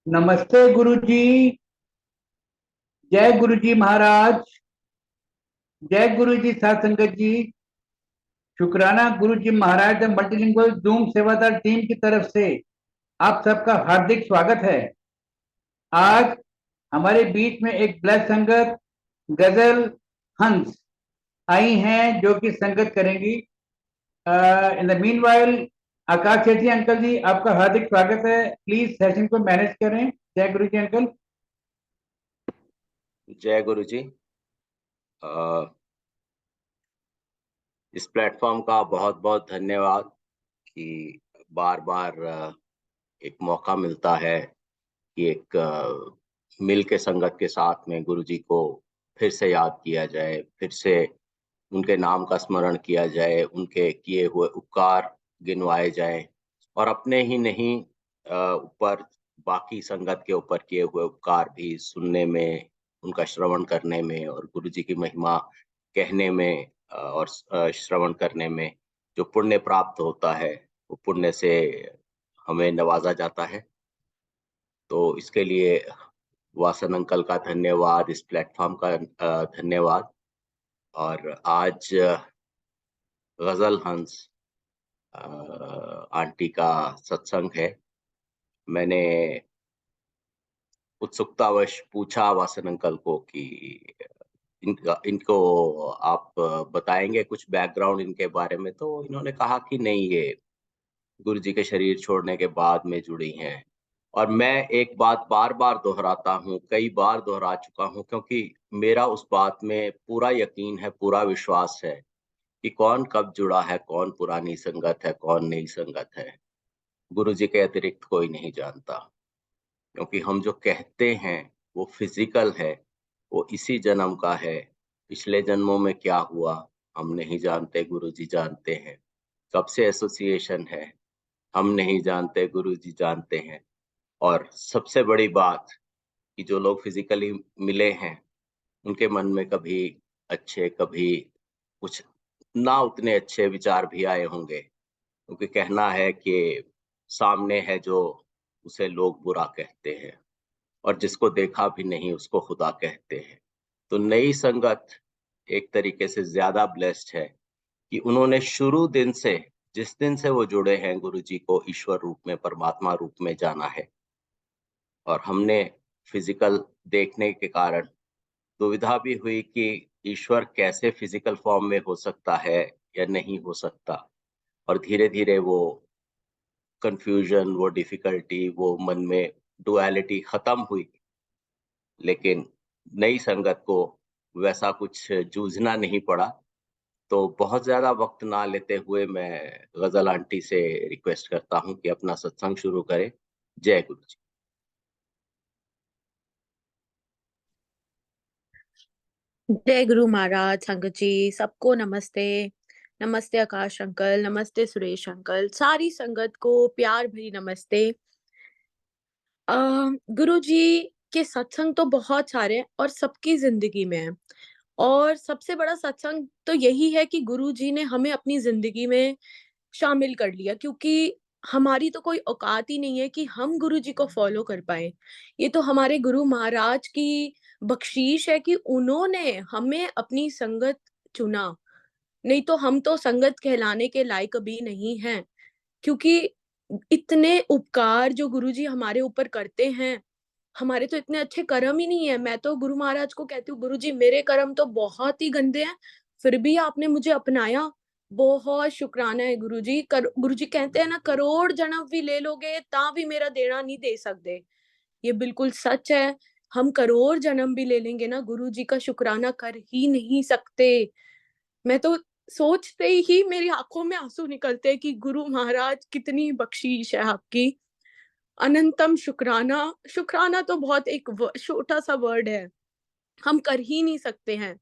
नमस्ते गुरु जी। जय गुरु जी महाराज। जय गुरु जी साथ संगत जी। शुक्राना गुरु जी महाराज द मल्टीलिंगुअल जूम सेवादार टीम की तरफ से आप सबका हार्दिक स्वागत है। आज हमारे बीच में एक ब्लेस संगत गजल हंस आई हैं जो कि संगत करेंगी। In the meanwhile Akash Sethi uncle ji आपका हार्दिक स्वागत है। प्लीज सेशन को मैनेज करें। जय गुरु जी अंकल। जय गुरु जी। इस प्लेटफॉर्म का बहुत बहुत धन्यवाद कि बार बार एक मौका मिलता है कि एक मिल के संगत के साथ में गुरु जी को फिर से याद किया जाए, फिर से उनके नाम का स्मरण किया जाए, उनके किए हुए उपकार गिनवाए जाए और अपने ही नहीं ऊपर बाकी संगत के ऊपर किए हुए उपकार भी सुनने में, उनका श्रवण करने में और गुरु जी की महिमा कहने में और श्रवण करने में जो पुण्य प्राप्त होता है, वो पुण्य से हमें नवाजा जाता है। तो इसके लिए वासन अंकल का धन्यवाद, इस प्लेटफॉर्म का धन्यवाद। और आज गजल हंस आंटी का सत्संग है। मैंने उत्सुकतावश पूछा वासन अंकल को कि इनको आप बताएंगे कुछ बैकग्राउंड इनके बारे में, तो इन्होंने कहा कि नहीं, ये गुरु जी के शरीर छोड़ने के बाद में जुड़ी हैं। और मैं एक बात बार बार दोहराता हूँ, कई बार दोहरा चुका हूँ, क्योंकि मेरा उस बात में पूरा यकीन है, पूरा विश्वास है कि कौन कब जुड़ा है, कौन पुरानी संगत है, कौन नई संगत है, गुरु जी के अतिरिक्त कोई नहीं जानता। क्योंकि हम जो कहते हैं वो फिजिकल है, वो इसी जन्म का है। पिछले जन्मों में क्या हुआ हम नहीं जानते, गुरु जी जानते हैं। कब से एसोसिएशन है हम नहीं जानते, गुरु जी जानते हैं। और सबसे बड़ी बात कि जो लोग फिजिकली मिले हैं उनके मन में कभी अच्छे, कभी कुछ ना उतने अच्छे विचार भी आए होंगे, क्योंकि कहना है कि सामने है जो, उसे लोग बुरा कहते हैं, और जिसको देखा भी नहीं उसको खुदा कहते हैं। तो नई संगत एक तरीके से ज्यादा ब्लेस्ड है कि उन्होंने शुरू दिन से, जिस दिन से वो जुड़े हैं, गुरु जी को ईश्वर रूप में, परमात्मा रूप में जाना है। और हमने फिजिकल देखने के कारण दुविधा भी हुई कि ईश्वर कैसे फिजिकल फॉर्म में हो सकता है या नहीं हो सकता। और धीरे धीरे वो कंफ्यूजन, वो डिफिकल्टी, वो मन में डुअलिटी खत्म हुई। लेकिन नई संगत को वैसा कुछ जूझना नहीं पड़ा। तो बहुत ज्यादा वक्त ना लेते हुए मैं गजल आंटी से रिक्वेस्ट करता हूं कि अपना सत्संग शुरू करें। जय गुरु जी। जय गुरु महाराज। संगत जी सबको नमस्ते। नमस्ते आकाश अंकल, नमस्ते सुरेश अंकल, सारी संगत को प्यार भरी नमस्ते। गुरु जी के सत्संग तो बहुत सारे हैं और सबकी जिंदगी में है। और सबसे बड़ा सत्संग तो यही है कि गुरु जी ने हमें अपनी जिंदगी में शामिल कर लिया, क्योंकि हमारी तो कोई औकात ही नहीं है कि हम गुरु जी को फॉलो कर पाए। ये तो हमारे गुरु महाराज की बख्शीश है कि उन्होंने हमें अपनी संगत चुना। नहीं तो हम तो संगत कहलाने के लायक भी नहीं हैं, क्योंकि इतने उपकार जो गुरु जी हमारे ऊपर करते हैं, हमारे तो इतने अच्छे कर्म ही नहीं है। मैं तो गुरु महाराज को कहती हूँ, गुरु जी मेरे कर्म तो बहुत ही गंदे हैं, फिर भी आपने मुझे अपनाया। बहुत शुक्राना है गुरु जी। गुरु जी कहते हैं ना, करोड़ जन्म भी ले लोगे ता भी मेरा देना नहीं दे सकते। ये बिल्कुल सच है। हम करोड़ जन्म भी ले लेंगे ना, गुरु जी का शुक्राना कर ही नहीं सकते। मैं तो सोचते ही मेरी आंखों में आंसू निकलते हैं कि गुरु महाराज कितनी बख्शीश है आपकी। अनंतम शुक्राना। शुक्राना तो बहुत एक छोटा सा वर्ड है, हम कर ही नहीं सकते हैं।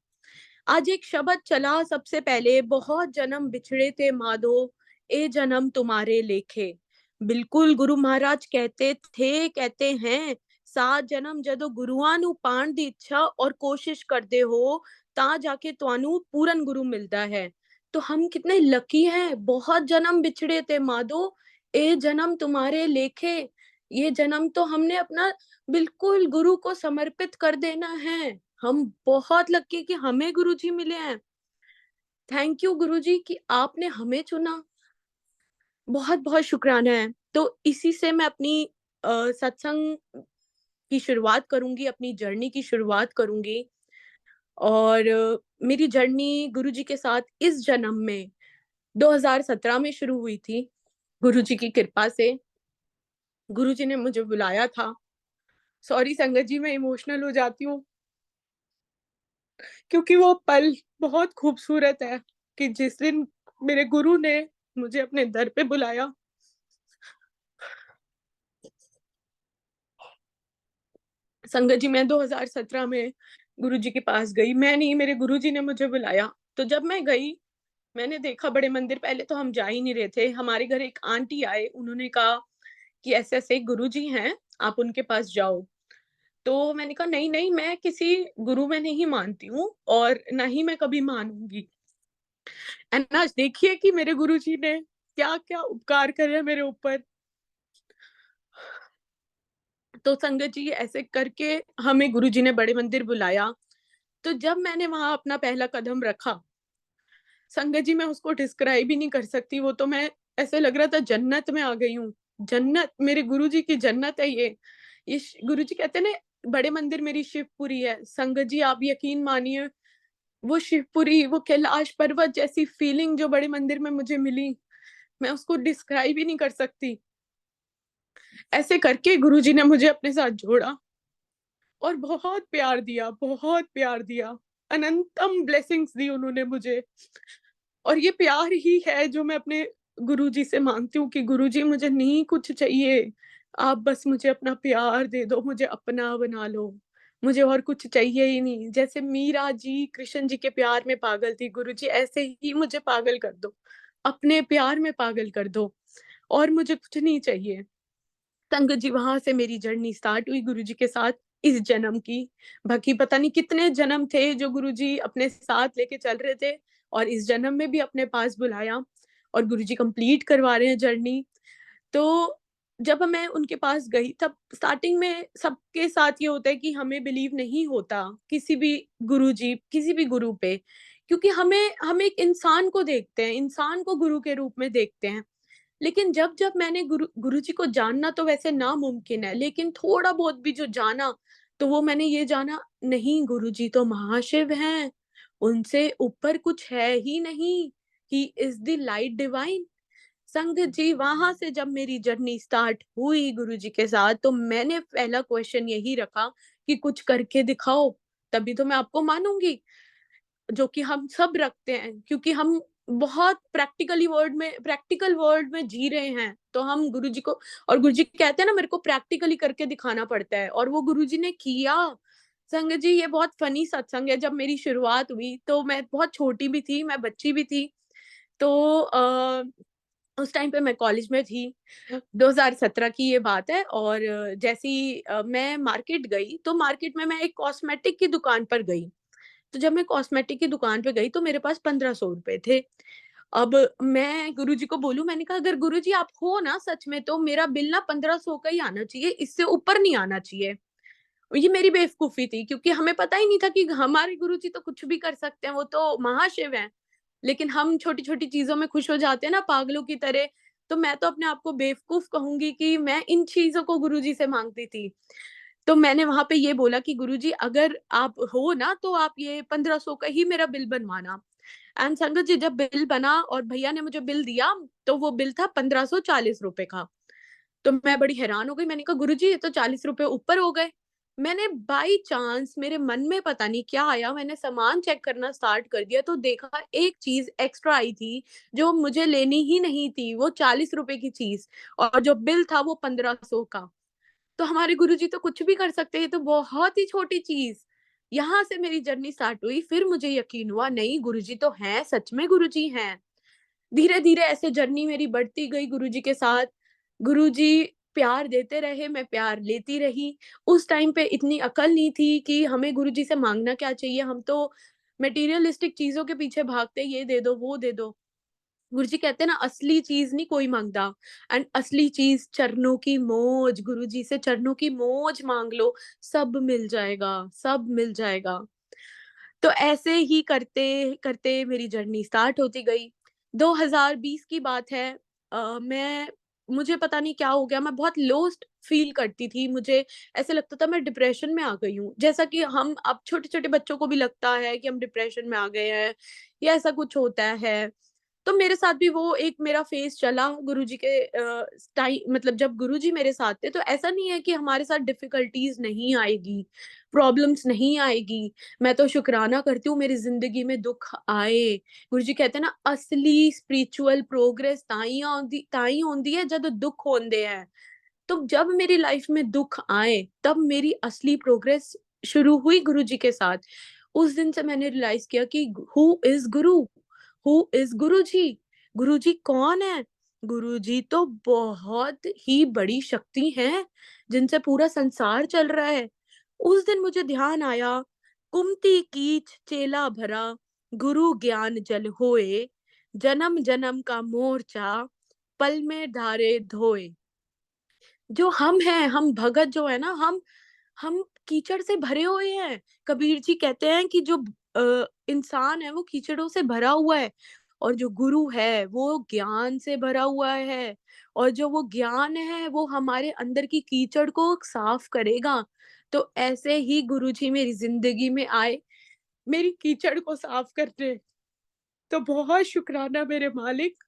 आज एक शब्द चला सबसे पहले, बहुत जन्म बिछड़े थे माधो, ए जन्म तुम्हारे लेखे। बिल्कुल गुरु महाराज कहते थे, कहते हैं, 7 जन्म जदों गुरुआं नू पाण दी इच्छा और कोशिश करते हो ता जाके तुहानू पूरन गुरु मिलता है। तो हम कितने लकी हैं। बहुत जन्म बिछड़े थे माधो, ए जन्म तुम्हारे लेखे। ये जन्म तो हमने अपना बिल्कुल गुरु को समर्पित कर देना है। हम बहुत लकी कि हमें गुरुजी मिले हैं। थैंक यू गुरुजी कि आपने हमें चुना। बहुत-बहुत शुक्राना है। तो इसी से मैं अपनी सत्संग की शुरुआत करूँगी, अपनी जर्नी की शुरुआत करूँगी। और मेरी जर्नी गुरुजी के साथ इस जन्म में 2017 में शुरू हुई थी। गुरुजी की कृपा से गुरुजी ने मुझे बुलाया था। सॉरी संगत जी, मैं इमोशनल हो जाती हूँ क्योंकि वो पल बहुत खूबसूरत है कि जिस दिन मेरे गुरु ने मुझे अपने दर पे बुलाया। संगत जी, मैं 2017 में गुरुजी के पास गई। मैं नहीं, मेरे गुरुजी ने मुझे बुलाया। तो जब मैं गई, मैंने देखा बड़े मंदिर। पहले तो हम जा ही नहीं रहे थे। हमारे घर एक आंटी आए, उन्होंने कहा कि ऐसे-ऐसे गुरुजी हैं, आप उनके पास जाओ। तो मैंने कहा नहीं, नहीं, मैं किसी गुरु में नहीं मानती हूँ और ना ही मैं कभी मानूँगी। एंड आज देखिए कि मेरे गुरुजी ने क्या-क्या उपकार करे हैं मेरे ऊपर। तो संगत जी, ऐसे करके हमें गुरुजी ने बड़े मंदिर बुलाया। तो जब मैंने वहाँ अपना पहला कदम रखा, संगत जी, मैं उसको डिस्क्राइब ही नहीं कर सकती। वो तो मैं, ऐसे लग रहा था जन्नत में आ गई हूँ। जन्नत, मेरे गुरुजी की जन्नत है ये। गुरुजी कहते हैं ना, बड़े मंदिर मेरी शिवपुरी है। संगत जी, आप यकीन मानिए, वो शिवपुरी, वो कैलाश पर्वत जैसी फीलिंग जो बड़े मंदिर में मुझे मिली, मैं उसको डिस्क्राइब ही नहीं कर सकती। ऐसे करके गुरुजी ने मुझे अपने साथ जोड़ा और बहुत प्यार दिया, बहुत प्यार दिया। अनंतम ब्लेसिंग्स दी उन्होंने मुझे। और ये प्यार ही है जो मैं अपने गुरुजी से माँगती हूँ कि गुरुजी, मुझे नहीं कुछ चाहिए, आप बस मुझे अपना प्यार दे दो, मुझे अपना बना लो, मुझे और कुछ चाहिए ही नहीं। जैसे मीरा जी कृष्ण जी के प्यार में पागल थी, गुरुजी ऐसे ही मुझे पागल कर दो, अपने प्यार में पागल कर दो, और मुझे कुछ नहीं चाहिए। संगत जी, वहाँ से मेरी जर्नी स्टार्ट हुई गुरुजी के साथ इस जन्म की। बाकी पता नहीं कितने जन्म थे जो गुरुजी अपने साथ लेके चल रहे थे, और इस जन्म में भी अपने पास बुलाया और गुरुजी कंप्लीट करवा रहे हैं जर्नी। तो जब मैं उनके पास गई, तब स्टार्टिंग में सबके साथ ये होता है कि हमें बिलीव नहीं होता किसी भी गुरुजी, किसी भी गुरु पे, क्योंकि हमें हम एक इंसान को देखते हैं, इंसान को गुरु के रूप में देखते हैं। लेकिन जब-जब मैंने गुरुजी को जानना तो वैसे नामुमकिन है, लेकिन थोड़ा बहुत भी जो जाना, तो वो मैंने ये जाना, नहीं, गुरुजी तो महाशिव हैं, उनसे ऊपर कुछ है ही नहीं। He is the light divine. संगत जी, वहाँ से जब मेरी जर्नी स्टार्ट हुई गुरुजी के साथ, तो मैंने पहला क्वेश्चन यही रखा कि कुछ करके दिखाओ, तभी तो मैं आपको मानूँगी। जो कि हम सब रखते हैं, क्योंकि हम बहुत प्रैक्टिकल वर्ल्ड में जी रहे हैं, तो हम गुरुजी को, और गुरुजी कहते हैं ना, मेरे को प्रैक्टिकली करके दिखाना पड़ता है, और वो गुरुजी ने किया। संगत जी, ये बहुत फनी सत्संग है। जब मेरी शुरुआत हुई तो मैं बहुत छोटी भी थी, मैं बच्ची भी थी। तो उस टाइम पे मैं कॉलेज में थी। 2017 की ये बात है। और जैसे ही मैं मार्केट गई, तो मार्केट में मैं एक कॉस्मेटिक की दुकान पर गई। तो जब मैं कॉस्मेटिक की दुकान पे गई, तो मेरे पास 1500 रुपए थे। अब मैं गुरुजी को बोलूँ, मैंने कहा अगर गुरुजी आप हो ना सच में, तो मेरा बिल ना 1500 का ही आना चाहिए, इससे ऊपर नहीं आना चाहिए। ये मेरी बेवकूफ़ी थी, क्योंकि हमें पता ही नहीं था कि हमारे गुरुजी तो कुछ भी कर सकते हैं, वो तो महाशिव हैं। लेकिन हम छोटी-छोटी चीज़ों में खुश हो जाते हैं ना पागलों की तरह। तो मैं तो अपने आप को बेवकूफ़ कहूँगी कि मैं इन चीज़ों को गुरुजी से माँगती थी। तो मैंने वहाँ पे ये बोला कि गुरुजी, अगर आप हो ना, तो आप ये 1500 का ही मेरा बिल बनवाना। एंड संगत जी, जब बिल बना और भैया ने मुझे बिल दिया, तो वो बिल था 1540 रुपए का। तो मैं बड़ी हैरान हो गई। मैंने कहा गुरुजी, ये तो 40 रुपए ऊपर हो गए। मैंने बाय चांस, मेरे मन में पता नहीं क्या आया, मैंने सामान चेक करना स्टार्ट कर दिया, तो देखा एक चीज़ एक्स्ट्रा आई थी, जो मुझे लेनी ही नहीं थी, वो 40 रुपए की चीज़, और जो बिल था वो 1500 का। तो हमारे गुरुजी तो कुछ भी कर सकते हैं, ये तो बहुत ही छोटी चीज़। यहाँ से मेरी जर्नी स्टार्ट हुई, फिर मुझे यकीन हुआ, नहीं, गुरुजी तो हैं, सच में गुरुजी हैं। धीरे-धीरे ऐसे जर्नी मेरी बढ़ती गई गुरुजी के साथ। गुरुजी प्यार देते रहे, मैं प्यार लेती रही। उस टाइम पे इतनी अकल नहीं थी कि हमें गुरुजी से माँगना क्या चाहिए, हम तो मटेरियलिस्टिक चीज़ों के पीछे भागते, ये दे दो, वो दे दो। गुरुजी कहते हैं ना, असली चीज नहीं कोई मांगता, एंड असली चीज चरणों की मौज, गुरुजी से चरणों की मौज मांग लो, सब मिल जाएगा, सब मिल जाएगा। तो ऐसे ही करते करते मेरी जर्नी स्टार्ट होती गई। 2020 की बात है। मैं मुझे पता नहीं क्या हो गया, मैं बहुत लोस्ट फील करती थी। मुझे ऐसे लगता था मैं डिप्रेशन में आ गई हूँ, जैसा कि हम अब छोटे छोटे बच्चों को भी लगता है कि हम डिप्रेशन में आ गए हैं या ऐसा कुछ होता है। तो मेरे साथ भी वो एक मेरा फेज़ चला गुरुजी के मतलब जब गुरुजी मेरे साथ थे, तो ऐसा नहीं है कि हमारे साथ डिफ़िकल्टीज़ नहीं आएगी, प्रॉब्लम्स नहीं आएगी। मैं तो शुकराना करती हूँ मेरी ज़िंदगी में दुःख आए। गुरुजी कहते हैं ना, असली स्पिरिचुअल प्रोग्रेस ताहीं होंदी है जद दुःख होंदे है। तो जब मेरी लाइफ़ में दुःख आए, तब मेरी असली प्रोग्रेस शुरू हुई गुरुजी के साथ। उस दिन से मैंने रियलाइज़ किया कि who is Guru? Who is गुरुजी? गुरुजी कौन है? गुरुजी तो बहुत ही बड़ी शक्ति हैं, जिनसे पूरा संसार चल रहा है। उस दिन मुझे ध्यान आया, कुमति कीच चेला भरा, गुरु ज्ञान जल होए, जन्म जन्म का मोर्चा, पल में धारे धोए। जो हम हैं, हम भगत जो है ना, हम कीचड़ से भरे हुए हैं। कबीर जी कहते हैं कि जो इंसान है वो कीचड़ों से भरा हुआ है, और जो गुरु है वो ज्ञान से भरा हुआ है, और जो वो ज्ञान है वो हमारे अंदर की कीचड़ को साफ करेगा। तो ऐसे ही गुरुजी मेरी ज़िंदगी में आए, मेरी कीचड़ को साफ करने। तो बहुत शुक्राना मेरे मालिक,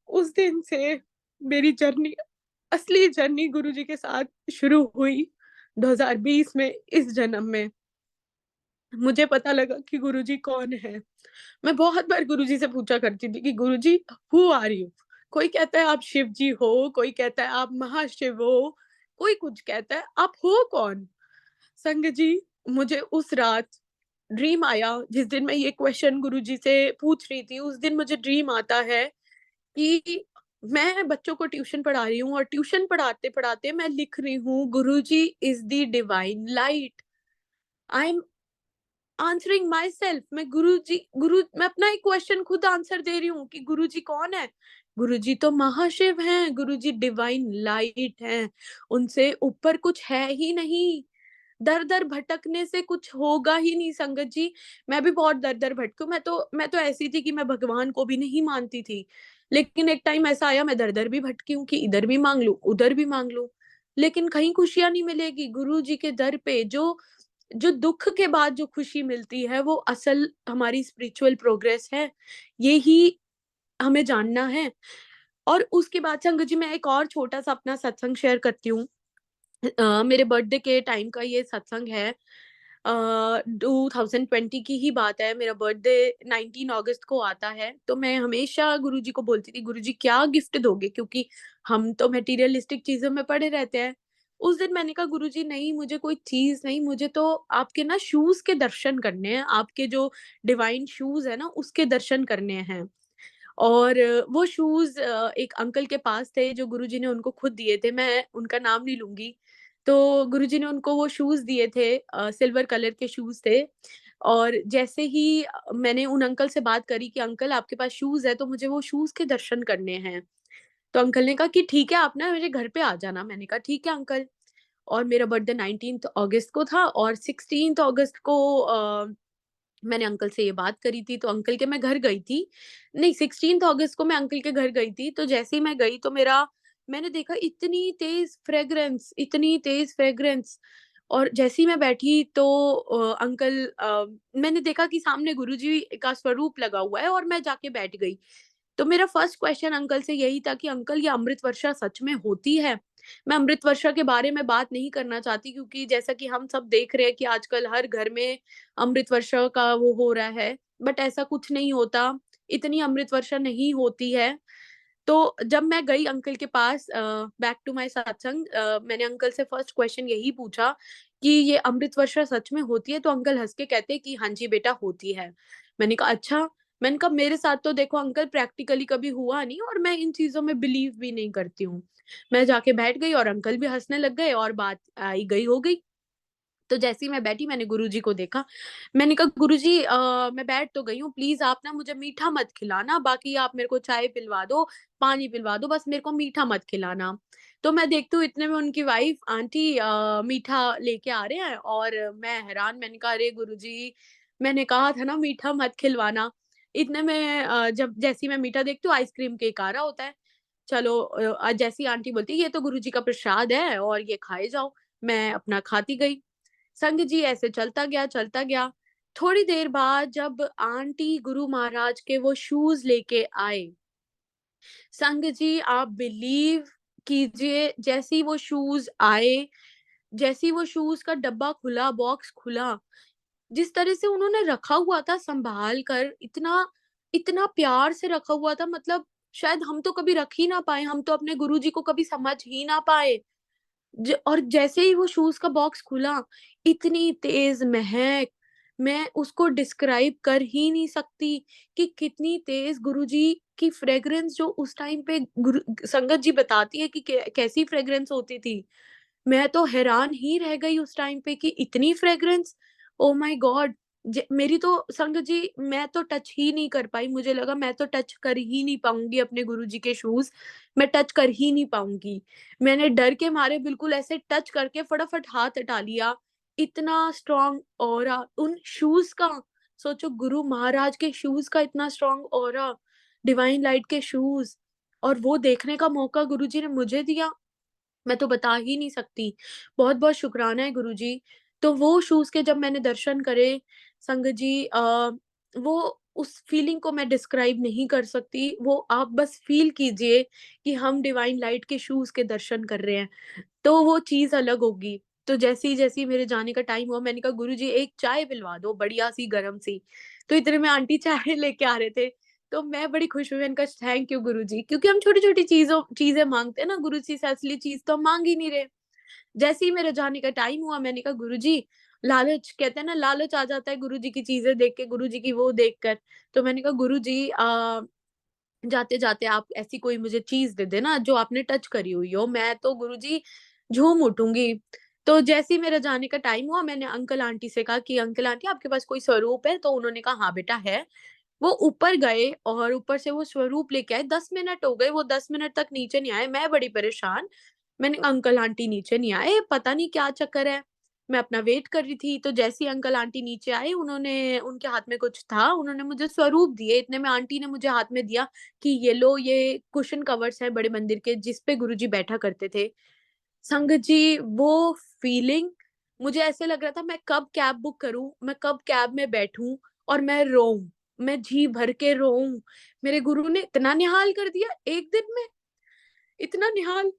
उस दिन से मेरी जर्नी, असली जर्नी गुरुजी के साथ शुरू हुई। 2020 में, इस जन्म में मुझे पता लगा कि गुरुजी कौन है। मैं बहुत बार गुरुजी से पूछा करती थी कि गुरुजी, हू आर यू? कोई कहता है आप शिव जी हो, कोई कहता है आप महाशिव हो, कोई कुछ कहता है, आप हो कौन? संगत जी, मुझे उस रात ड्रीम आया, जिस दिन मैं ये क्वेश्चन गुरुजी से पूछ रही थी, उस दिन मुझे ड्रीम आता है कि मैं बच्चों को ट्यूशन पढ़ा रही हूँ, और ट्यूशन पढ़ाते-पढ़ाते मैं लिख रही हूँ, Guruji is the divine light. I am answering myself. मैं अपना एक क्वेश्चन खुद आंसर दे रही हूँ कि गुरुजी कौन है? गुरुजी तो महाशिव हैं, गुरुजी डिवाइन लाइट हैं, उनसे ऊपर कुछ है ही नहीं। दर-दर भटकने से कुछ होगा ही नहीं संगत जी। मैं भी बहुत दर-दर भटकी हूँ। मैं तो ऐसी थी कि मैं भगवान को भी नहीं मानती थी। लेकिन एक टाइम ऐसा आया, मैं दर-दर भी भटकी हूँ कि इधर भी माँग लूँ, उधर भी माँग लूँ। लेकिन कहीं खुशियाँ नहीं मिलेगी। गुरुजी के दर पे जो जो दुःख के बाद जो खुशी मिलती है, वो असल हमारी स्पिरिचुअल प्रोग्रेस है। यही हमें जानना है। और उसके बाद संगत जी, मैं एक और छोटा-सा अपना सत्संग शेयर करती हूँ। मेरे बर्थडे के टाइम का ये सत्संग है। 2020 की ही बात है। मेरा बर्थडे 19 अगस्त को आता है, तो मैं हमेशा गुरुजी को बोलती थी, गुरुजी क्या गिफ्ट दोगे? क्योंकि हम तो मटेरियलिस्टिक चीज़ों में पड़े रहते हैं। उस दिन मैंने कहा, गुरुजी नहीं, मुझे कोई चीज़ नहीं, मुझे तो आपके ना शूज़ के दर्शन करने हैं, आपके जो डिवाइन शूज़ हैं ना, उसके दर्शन करने हैं। और वो शूज़ एक अंकल के पास थे, जो गुरुजी ने उनको खुद दिए थे, मैं उनका नाम नहीं लूँगी। तो गुरुजी ने उनको वो शूज़ दिए थे, सिल्वर कलर के शूज़ थे। और जैसे ही मैंने उन अंकल से बात करी कि अंकल आपके पास शूज़ है, तो मुझे वो शूज़ के दर्शन करने हैं। तो अंकल ने कहा कि ठीक है, आप ना मेरे घर पे आ जाना। मैंने कहा ठीक है अंकल। और मेरा बर्थडे 19th अगस्त को था, और 16th अगस्त को मैंने अंकल से ये बात करी थी, तो अंकल के मैं घर गई थी। नहीं, 16th अगस्त को मैं अंकल के घर गई थी, तो जैसे ही मैं गई तो मैंने देखा इतनी तेज़ फ्रेग्रेंस। और जैसे ही मैं बैठी तो मैंने देखा कि सामने गुरुजी का स्वरूप लगा हुआ है, और मैं जाके बैठ गई। तो मेरा फर्स्ट क्वेश्चन अंकल से यही था कि अंकल, ये अमृत वर्षा सच में होती है? मैं अमृत वर्षा के बारे में बात नहीं करना चाहती, क्योंकि जैसा कि हम सब देख रहे हैं कि आजकल हर घर में अमृत वर्षा का वो हो रहा है, बट ऐसा कुछ नहीं होता, इतनी अमृत वर्षा नहीं होती है। तो जब मैं गई अंकल के पास, बैक टू माय सत्संग, मैंने अंकल से फर्स्ट क्वेश्चन यही पूछा कि ये अमृत वर्षा सच में होती है? तो अंकल हँस के कहते हैं कि हाँ जी बेटा, होती है। मैंने कहा अच्छा? मैंने कहा मेरे साथ तो देखो अंकल प्रैक्टिकली कभी हुआ नहीं, और मैं इन चीज़ों में बिलीव भी नहीं करती हूँ। मैं जाके बैठ गई और अंकल भी हँसने लग गए, और बात आई गई हो गई। तो जैसे ही मैं बैठी मैंने गुरुजी को देखा। मैंने कहा गुरुजी मैं बैठ तो गई हूँ, प्लीज़ आप ना मुझे मीठा मत खिलाना, बाकी आप मेरे को चाय पिलवा दो, पानी पिलवा दो, बस मेरे को मीठा मत खिलाना। तो मैं देखती हूँ इतने में उनकी वाइफ़ आंटी मीठा लेके आ रहे हैं और मैं हैरान, मैंने कहा अरे गुरुजी, मैंने कहा था ना मीठा मत खिलवाना। इतने में जब जैसे ही मैं मीठा देखती हूँ आइसक्रीम केक आ रहा होता है। चलो जैसे ही आंटी बोलती है ये तो गुरुजी का प्रसाद है और ये खाए जाओ, मैं अपना खाती गई। संग जी ऐसे चलता गया, चलता गया। थोड़ी देर बाद जब आंटी गुरु महाराज के वो शूज़ लेके आए, संग जी आप बिलीव कीजिए, जैसे ही वो शूज़ आए, जैसे ही वो शूज़ का डब्बा खुला, बॉक्स खुला, जिस तरह से उन्होंने रखा हुआ था सँभाल कर, इतना इतना प्यार से रखा हुआ था, मतलब शायद हम तो कभी रख ही ना पाएँ, हम तो अपने गुरुजी को कभी समझ ही ना पाए। और जैसे ही वो शूज़ का बॉक्स खुला, इतनी तेज़ महक, मैं उसको डिस्क्राइब कर ही नहीं सकती कि कितनी तेज़ गुरुजी की फ्रेग्रेंस जो उस टाइम पे गुरु संगत जी बताती है कि कैसी फ्रेग्रेंस होती थी। मैं तो हैरान ही रह गई उस टाइम पे कि इतनी फ्रेग्रेंस, ओह माय गॉड! मेरी तो संगत जी मैं तो टच ही नहीं कर पाई, मुझे लगा मैं तो टच कर ही नहीं पाऊँगी अपने गुरुजी के शूज़, मैं टच कर ही नहीं पाऊँगी। मैंने डर के मारे बिल्कुल ऐसे टच करके फटाफट हाथ हटा लिया। इतना स्ट्रॉन्ग ऑरा उन शूज़ का, सोचो गुरु महाराज के शूज़ का इतना स्ट्रॉन्ग ऑरा, डिवाइन लाइट के शूज़, और वो देखने का मौका गुरुजी ने मुझे दिया। मैं तो बता ही नहीं सकती। बहुत-बहुत शुकराना है गुरुजी। तो वो शूज़ के जब मैंने दर्शन करे, संगत जी वो उस फीलिंग को मैं डिस्क्राइब नहीं कर सकती। वो आप बस फ़ील कीजिए कि हम डिवाइन लाइट के शूज़ के दर्शन कर रहे हैं, तो वो चीज़ अलग होगी। तो जैसे ही मेरे जाने का टाइम हुआ, मैंने कहा गुरुजी एक चाय पिलवा दो बढ़िया-सी गरम-सी। तो इतने में आंटी चाय लेके आ रहे थे। तो मैं बड़ी खुश हुई, मैंने कहा थैंक यू गुरुजी, क्योंकि हम छोटी-छोटी चीज़ें माँगते हैं ना, गुरुजी से असली चीज़ तो हम माँग ही नहीं रहे। जैसे ही मेरे जाने का टाइम हुआ, मैंने कहा गुरुजी, लालच कहते हैं ना, लालच आ जाता है गुरुजी की चीज़ें देख के, गुरुजी की वो देखकर। तो मैंने कहा गुरुजी जाते-जाते आप ऐसी कोई मुझे चीज़ दे देना जो आपने टच करी हुई हो, मैं तो गुरुजी झूम उठूँगी। तो जैसे ही मेरे जाने का टाइम हुआ, मैंने अंकल आंटी से कहा कि अंकल आंटी आपके पास कोई स्वरूप है? तो उन्होंने कहा हाँ बेटा है। वो ऊपर गए और ऊपर से वो स्वरूप लेके आए, 10 मिनट हो गए, वो 10 मिनट तक नीचे नहीं आए, मैं बड़ी परेशान। मैंने कहा अंकल आंटी नीचे नहीं आए, पता नहीं क्या चक्कर है? मैं अपना वेट कर रही थी, तो जैसे ही अंकल आंटी नीचे आए, उन्होंने उनके हाथ में कुछ था, उन्होंने मुझे स्वरूप दिए, इतने में आंटी ने मुझे हाथ में दिया कि ये लो, ये कुशन कवर्स हैं बड़े मंदिर के जिस पे गुरुजी बैठा करते थे। संगत जी वो फीलिंग, मुझे ऐसे लग रहा था मैं कब कैब बुक करूँ, मैं कब कैब में बैठूँ और मैं रोऊँ, मैं जी भर के रोऊँ। मेरे गुरु ने इतना निहाल कर दिया 1 दिन में, इतना निहाल।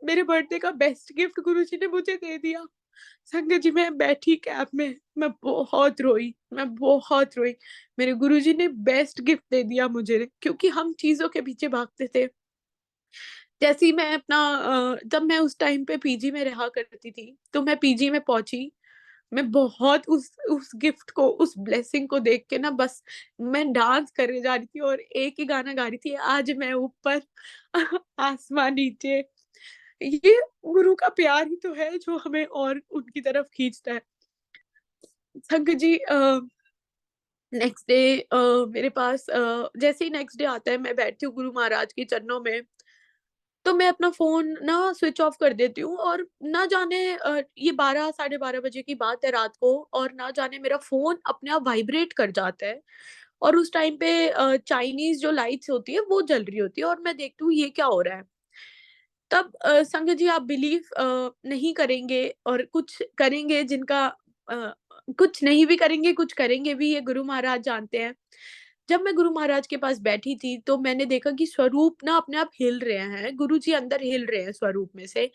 मेरे बर्थडे का बेस्ट गिफ्ट गुरुजी ने मुझे दे दिया। संगत जी मैं बैठी कैब में, मैं बहुत रोई। मेरे गुरुजी ने बेस्ट गिफ्ट दे दिया मुझे, क्योंकि हम चीज़ों के पीछे भागते थे। जैसे ही मैं अपना जब मैं उस टाइम पे पीजी में रहा करती थी, तो मैं पीजी में पहुँची, मैं बहुत उस गिफ्ट को, उस ब्लेसिंग को देख के ना बस मैं डांस करने जा रही थी और एक ही गाना गा रही थी, आज मैं ऊपर आसमां नीचे। ये गुरु का प्यार ही तो है जो हमें और उनकी तरफ खींचता है। संग जी नेक्स्ट डे मेरे पास जैसे ही नेक्स्ट डे आता है, मैं बैठती हूँ गुरु महाराज के चरणों में, तो मैं अपना फ़ोन ना स्विच ऑफ कर देती हूँ और ना जाने ये 12 साढ़े 12 बजे की बात है रात को, और ना जाने मेरा फ़ोन अपने आप वाइब्रेट कर जाता है और उस टाइम पे चाइनीज़ जो लाइट्स होती है वो जल रही होती है और मैं देखती हूँ ये क्या हो रहा है। तब संगत जी आप बिलीव नहीं करेंगे और कुछ करेंगे जिनका अ, कुछ नहीं भी करेंगे, कुछ करेंगे भी, ये गुरु महाराज जानते हैं। जब मैं गुरु महाराज के पास बैठी थी, तो मैंने देखा कि स्वरूप ना अपने आप हिल रहे हैं, गुरुजी अंदर हिल रहे हैं स्वरूप में से।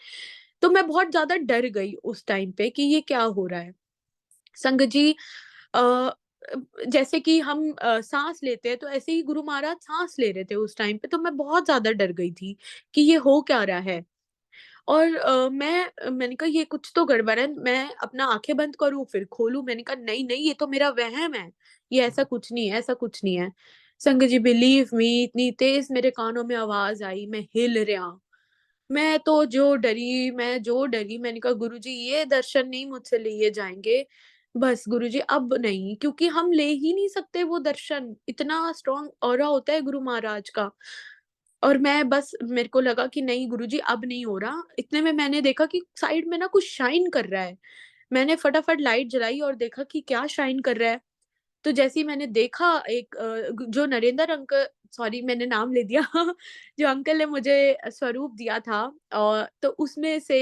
तो मैं बहुत ज़्यादा डर गई उस टाइम पे कि ये क्या हो रहा है? संगत जी अ, जैसे कि हम साँस लेते हैं, तो ऐसे ही गुरु महाराज साँस ले रहे थे उस टाइम पे, तो मैं बहुत ज़्यादा डर गई थी कि ये हो क्या रहा है? और मैंने कहा ये कुछ तो गड़बड़ है, मैं अपना आँखें बंद करूँ फिर खोलूँ, मैंने कहा नहीं, नहीं ये तो मेरा वहम है, ये ऐसा कुछ नहीं है, ऐसा कुछ नहीं है। संगत जी बिलीव मी इतनी तेज़ मेरे कानों में आवाज़ आई, मैं हिल रहा। मैं जो डरी, मैंने कहा गुरुजी ये दर्शन नहीं मुझसे लिए जाएँगे। बस गुरुजी अब नहीं, क्योंकि हम ले ही नहीं सकते वो दर्शन, इतना स्ट्रॉन्ग ऑरा होता है गुरु महाराज का। और मैं बस मेरे को लगा कि नहीं गुरुजी अब नहीं हो रहा। इतने में मैंने देखा कि साइड में ना कुछ शाइन कर रहा है। मैंने फटाफट लाइट जलाई और देखा कि क्या शाइन कर रहा है। तो जैसे ही मैंने देखा एक जो नरेंद्र अंकल, सॉरी मैंने नाम ले दिया जो अंकल ने मुझे स्वरूप दिया था, तो उसमें से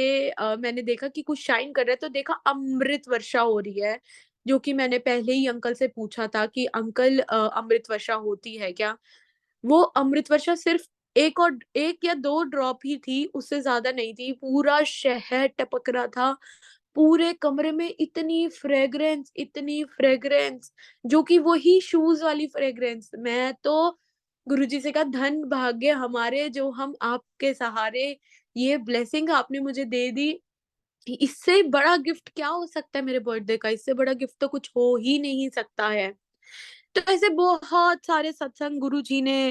मैंने देखा कि कुछ शाइन कर रहा है, तो देखा अमृत वर्षा हो रही है, जो कि मैंने पहले ही अंकल से पूछा था कि अंकल अमृत वर्षा होती है क्या? वो अमृत वर्षा सिर्फ 1 या 2 ड्रॉप ही थी, उससे ज़्यादा नहीं थी। पूरा शहर टपक रहा था। पूरे कमरे में इतनी फ्रेग्रेंस, जो कि वही शूज़ वाली फ्रेग्रेंस। मैं तो गुरुजी से कहा धन भाग्य हमारे, जो हम आपके सहारे, ये ब्लेसिंग आपने मुझे दे दी। इससे बड़ा गिफ्ट क्या हो सकता है मेरे बर्थडे का? इससे बड़ा गिफ्ट तो कुछ हो ही नहीं सकता है। तो ऐसे बहुत सारे सत्संग गुरुजी ने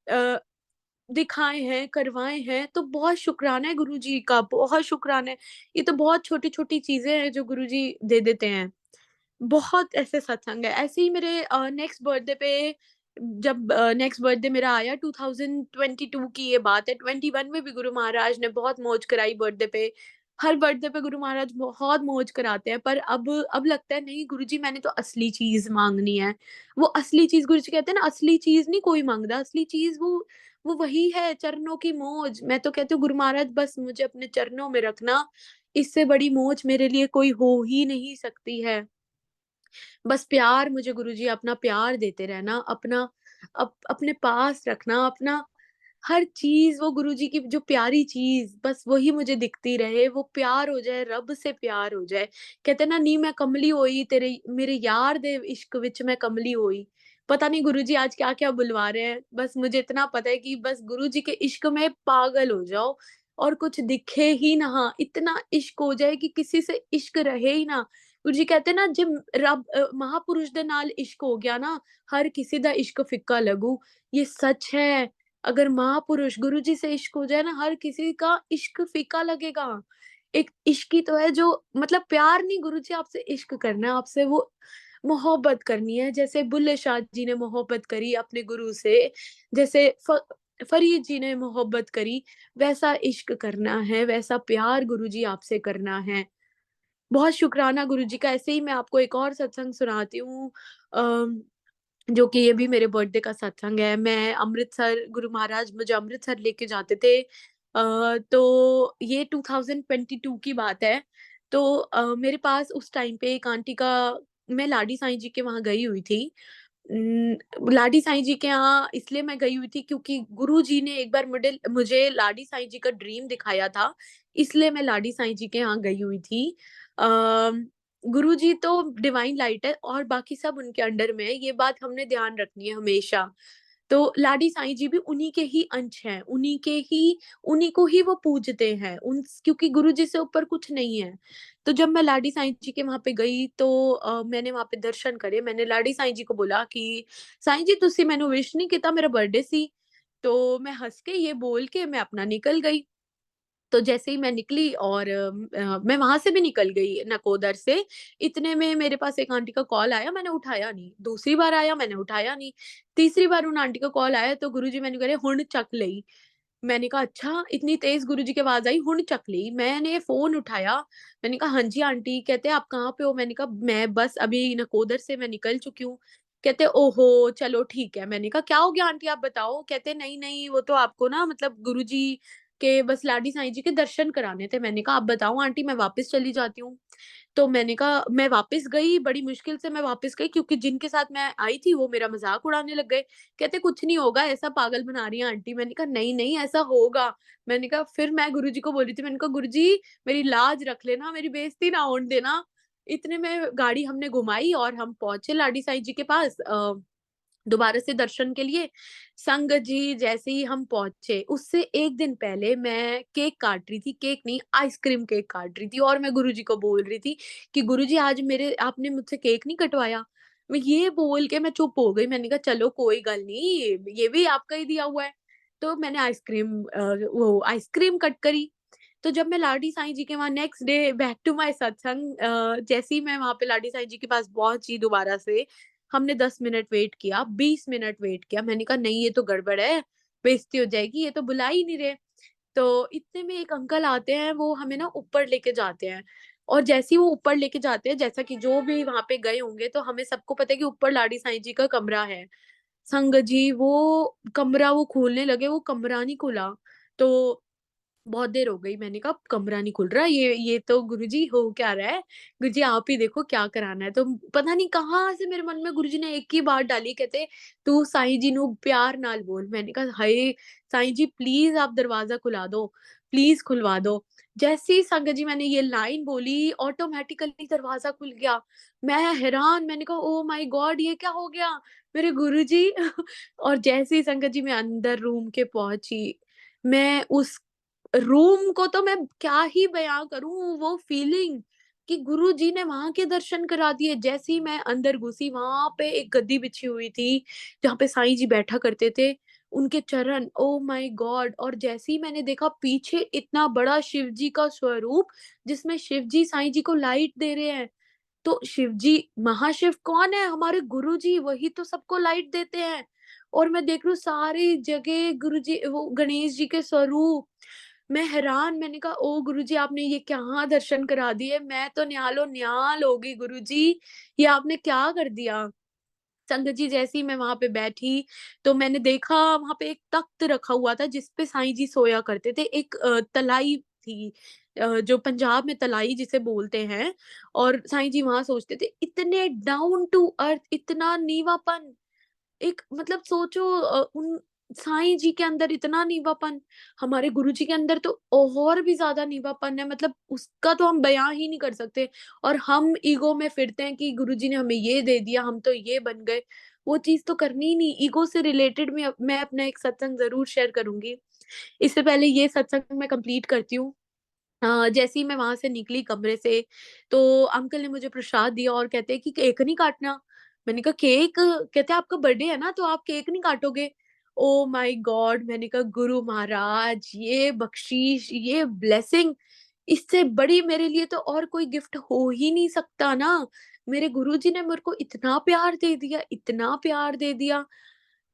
अ, दिखाए हैं, करवाए हैं, तो बहुत शुकराना है गुरुजी का, बहुत शुकराना है। ये तो बहुत छोटी-छोटी चीज़ें हैं जो गुरुजी दे देते हैं। बहुत ऐसे सत्संग है। ऐसे ही मेरे नेक्स्ट बर्थडे पे, जब नेक्स्ट बर्थडे मेरा आया 2022 की ये बात है, 21 में भी गुरु महाराज ने बहुत मौज कराई बर्थडे पे। हर बर्थडे पे गुरु महाराज बहुत मौज कराते हैं, पर अब लगता है नहीं गुरुजी मैंने तो असली चीज़ माँगनी है। वो असली चीज़ गुरुजी कहते हैं ना, असली चीज़ नहीं कोई माँगता, असली चीज़ वो वही है, चरणों की मौज। मैं तो कहती हूँ गुरु महाराज बस मुझे अपने चरणों में रखना, इससे बड़ी मौज मेरे लिए कोई हो ही नहीं सकती है। बस प्यार मुझे गुरुजी अपना प्यार देते रहना, अपने पास रखना, अपना हर चीज़ वो गुरुजी की जो प्यारी चीज़ बस वही मुझे दिखती रहे, वो प्यार हो जाए, रब से प्यार हो जाए। कहते हैं ना नी मैं कमली होई तेरे मेरे यार दे इश्क विच मैं कमली होई। पता नहीं गुरुजी आज क्या-क्या बुलवा रहे हैं, बस मुझे इतना पता है कि बस गुरुजी के इश्क में पागल हो जाओ और कुछ दिखे ही ना, हाँ, इतना इश्क हो जाए कि किसी से इश्क रहे ही ना। गुरु जी कहते ना जे महापुरुष दे नाल इश्क हो गया ना, हर किसी दा इश्क फिक्का लगू। ये सच है। अगर महापुरुष गुरु जी से इश्क हो जाए ना, हर किसी का इश्क फीका लगेगा। एक इश्क ही तो है जो मतलब प्यार नहीं, गुरु जी आपसे इश्क करना है, आपसे वो मोहब्बत करनी है। जैसे बुल्ले शाह जी ने मोहब्बत करी अपने गुरु से, जैसे फरीद जी ने मोहब्बत करी, वैसा इश्क करना है, वैसा प्यार गुरु जी आपसे करना है। बहुत शुकराना गुरुजी का। ऐसे ही मैं आपको एक और सत्संग सुनाती हूँ, अम, जो कि ये भी मेरे बर्थडे का सत्संग है। मैं अमृतसर, गुरु महाराज मुझे अमृतसर लेके जाते थे। तो ये 2022 की बात है। तो मेरे पास उस टाइम पे एक आंटी का, मैं लाडी साईं जी के वहाँ गई हुई थी। लाडी साईं जी के यहाँ इसलिए मैं गई हुई थी क्योंकि गुरुजी ने एक बार मुझे लाडी साईं जी का ड्रीम दिखाया था, इसलिए मैं लाडी साईं जी के यहाँ गई हुई थी। अम, गुरुजी तो डिवाइन लाइट है और बाकी सब उनके अंडर में है, ये बात हमने ध्यान रखनी है हमेशा। तो लाडी साईं जी भी उन्हीं के ही अंश हैं, उन्हीं को ही वो पूजते हैं, उन क्योंकि गुरु जी से ऊपर कुछ नहीं है। तो जब मैं लाडी साईं जी के वहाँ पे गई तो मैंने वहाँ पे दर्शन करे, मैंने लाडी साईं जी को बोला कि साईं जी तुसी मैनू विश नहीं किया, मेरा बर्थडे सी। तो मैं हँस के ये बोल के मैं अपना निकल गई। तो जैसे ही मैं निकली और मैं वहाँ से भी निकल गई नकोदर से, इतने में मेरे पास एक आंटी का कॉल आया, मैंने उठाया नहीं। दूसरी बार आया, मैंने उठाया नहीं। तीसरी बार उन आंटी का कॉल आया तो गुरुजी मैनू कह रहे हुण चक लई। मैंने कहा अच्छा, इतनी तेज़ गुरुजी की आवाज़ आई, हुण चक ली। मैंने फ़ोन उठाया, मैंने कहा हाँ जी आंटी। कहते आप कहाँ पे हो? मैंने कहा मैं बस अभी नकोदर से मैं निकल चुकी हूँ। कहते ओहो! चलो ठीक है। मैंने कहा क्या हो गया आंटी आप बताओ? कहते नहीं, नहीं वो तो आपको ना मतलब गुरुजी के बस लाडी साईं जी के दर्शन कराने थे। मैंने कहा आप बताओ आंटी मैं वापस चली जाती हूँ। तो मैंने कहा मैं वापस गई, बड़ी मुश्किल से मैं वापस गई क्योंकि जिनके साथ मैं आई थी वो मेरा मज़ाक उड़ाने लग गए। कहते कुछ नहीं होगा, ऐसा पागल बना रही हैं आंटी। मैंने कहा नहीं, नहीं ऐसा होगा। मैंने कहा फिर मैं गुरुजी को बोली थी, मैंने कहा गुरुजी मेरी लाज रख लेना, मेरी बेइज़्ती ना होने देना। इतने में गाड़ी हमने घुमाई और हम पहुँचे लाडी साईं जी के पास दोबारा से दर्शन के लिए। संगत जी जैसे ही हम पहुँचे, उससे 1 दिन पहले मैं केक काट रही थी, केक नहीं आइसक्रीम केक काट रही थी और मैं गुरुजी को बोल रही थी कि गुरुजी आज मेरे आपने मुझसे केक नहीं कटवाया। मैं ये बोल के मैं चुप हो गई, मैंने कहा चलो कोई गल नहीं, ये भी आपका ही दिया हुआ है। तो मैंने वो आइसक्रीम कट करी। तो जब मैं लाडी साईं जी के वहाँ next day back to my satsang, जैसे ही मैं वहाँ पे लाडी साईं जी के पास पहुँची दोबारा से, हमने 10 मिनट वेट किया, 20 मिनट वेट किया। मैंने कहा नहीं ये तो गड़बड़ है, बेइज़्ज़ती हो जाएगी, ये तो बुला ही नहीं रहे। तो इतने में एक अंकल आते हैं, वो हमें ना ऊपर लेके जाते हैं, और जैसे ही वो ऊपर लेके जाते हैं, जैसा कि जो भी वहाँ पे गए होंगे, तो हमें सबको पता है कि ऊपर लाडी साईं जी का कमरा है। संगत जी वो कमरा वो खोलने लगे, वो कमरा नहीं खुला। तो बहुत देर हो गई, मैंने कहा कमरा नहीं खुल रहा, ये तो गुरुजी हो क्या रहा है? गुरुजी आप ही देखो क्या कराना है। तो पता नहीं कहाँ से मेरे मन में गुरुजी ने एक ही बात डाली, कहते तू साईं जी नु प्यार नाल बोल। मैंने कहा हाय साईं जी प्लीज आप दरवाजा खुला दो, प्लीज खुलवा दो। जैसे ही संगत जी मैंने ये लाइन बोली, ऑटोमेटिकली दरवाजा खुल गया। मैं हैरान, मैंने कहा ओ माय गॉड ये क्या हो गया मेरे गुरुजी। और जैसे ही संगत जी मैं अंदर रूम के पहुंची, मैं उस रूम को तो मैं क्या ही बयाँ करूँ, वो फीलिंग कि गुरुजी ने वहाँ के दर्शन करा दिए। जैसे ही मैं अंदर घुसी, वहाँ पे एक गद्दी बिछी हुई थी, जहाँ पे साईं जी बैठा करते थे, उनके चरण, ओह माय गॉड! और जैसे ही मैंने देखा पीछे इतना बड़ा शिव जी का स्वरूप, जिसमें शिव जी साईं जी को लाइट दे रहे हैं। तो शिव जी महाशिव कौन है? हमारे गुरुजी, वही तो सबको लाइट देते हैं। और मैं देख रही हूँ सारी जगह गुरुजी, वो गणेश जी के स्वरूप। मैं हैरान, मैंने कहा ओ गुरुजी आपने ये कहाँ दर्शन करा दिए, मैं तो न्यालो न्याल हो गई गुरुजी, ये आपने क्या कर दिया। संगत जी जैसे ही मैं वहां पे बैठी, तो मैंने देखा वहां पे एक तख्त रखा हुआ था जिसपे साईं जी सोया करते थे। एक तलाई थी, जो पंजाब में तलाई जिसे बोलते हैं, और साईं जी वहां सोचते थे। इतने डाउन टू अर्थ, इतना नीवापन, एक मतलब सोचो, उन साईं जी के अंदर इतना नीवापन, हमारे गुरुजी के अंदर तो और भी ज़्यादा नीवापन है, मतलब उसका तो हम बयाँ ही नहीं कर सकते। और हम ईगो में फिरते हैं कि गुरुजी ने हमें ये दे दिया, हम तो ये बन गए। वो चीज़ तो करनी ही नहीं। ईगो से रिलेटेड मैं अपना एक सत्संग ज़रूर शेयर करूँगी। इससे पहले ये सत्संग मैं कंप्लीट करती हूँ। जैसे ही मैं वहाँ से निकली कमरे से, तो अंकल ने मुझे प्रसाद दिया और कहते हैं कि केक नहीं काटना? मैंने कहा केक? कहते हैं आपका बर्थडे है ना, तो आप केक नहीं काटोगे? Oh my God! मैंने कहा गुरु महाराज ये बख्शीश, ये ब्लेसिंग, इससे बड़ी मेरे लिए तो और कोई गिफ्ट हो ही नहीं सकता ना। मेरे गुरुजी ने मेरे को इतना प्यार दे दिया, इतना प्यार दे दिया।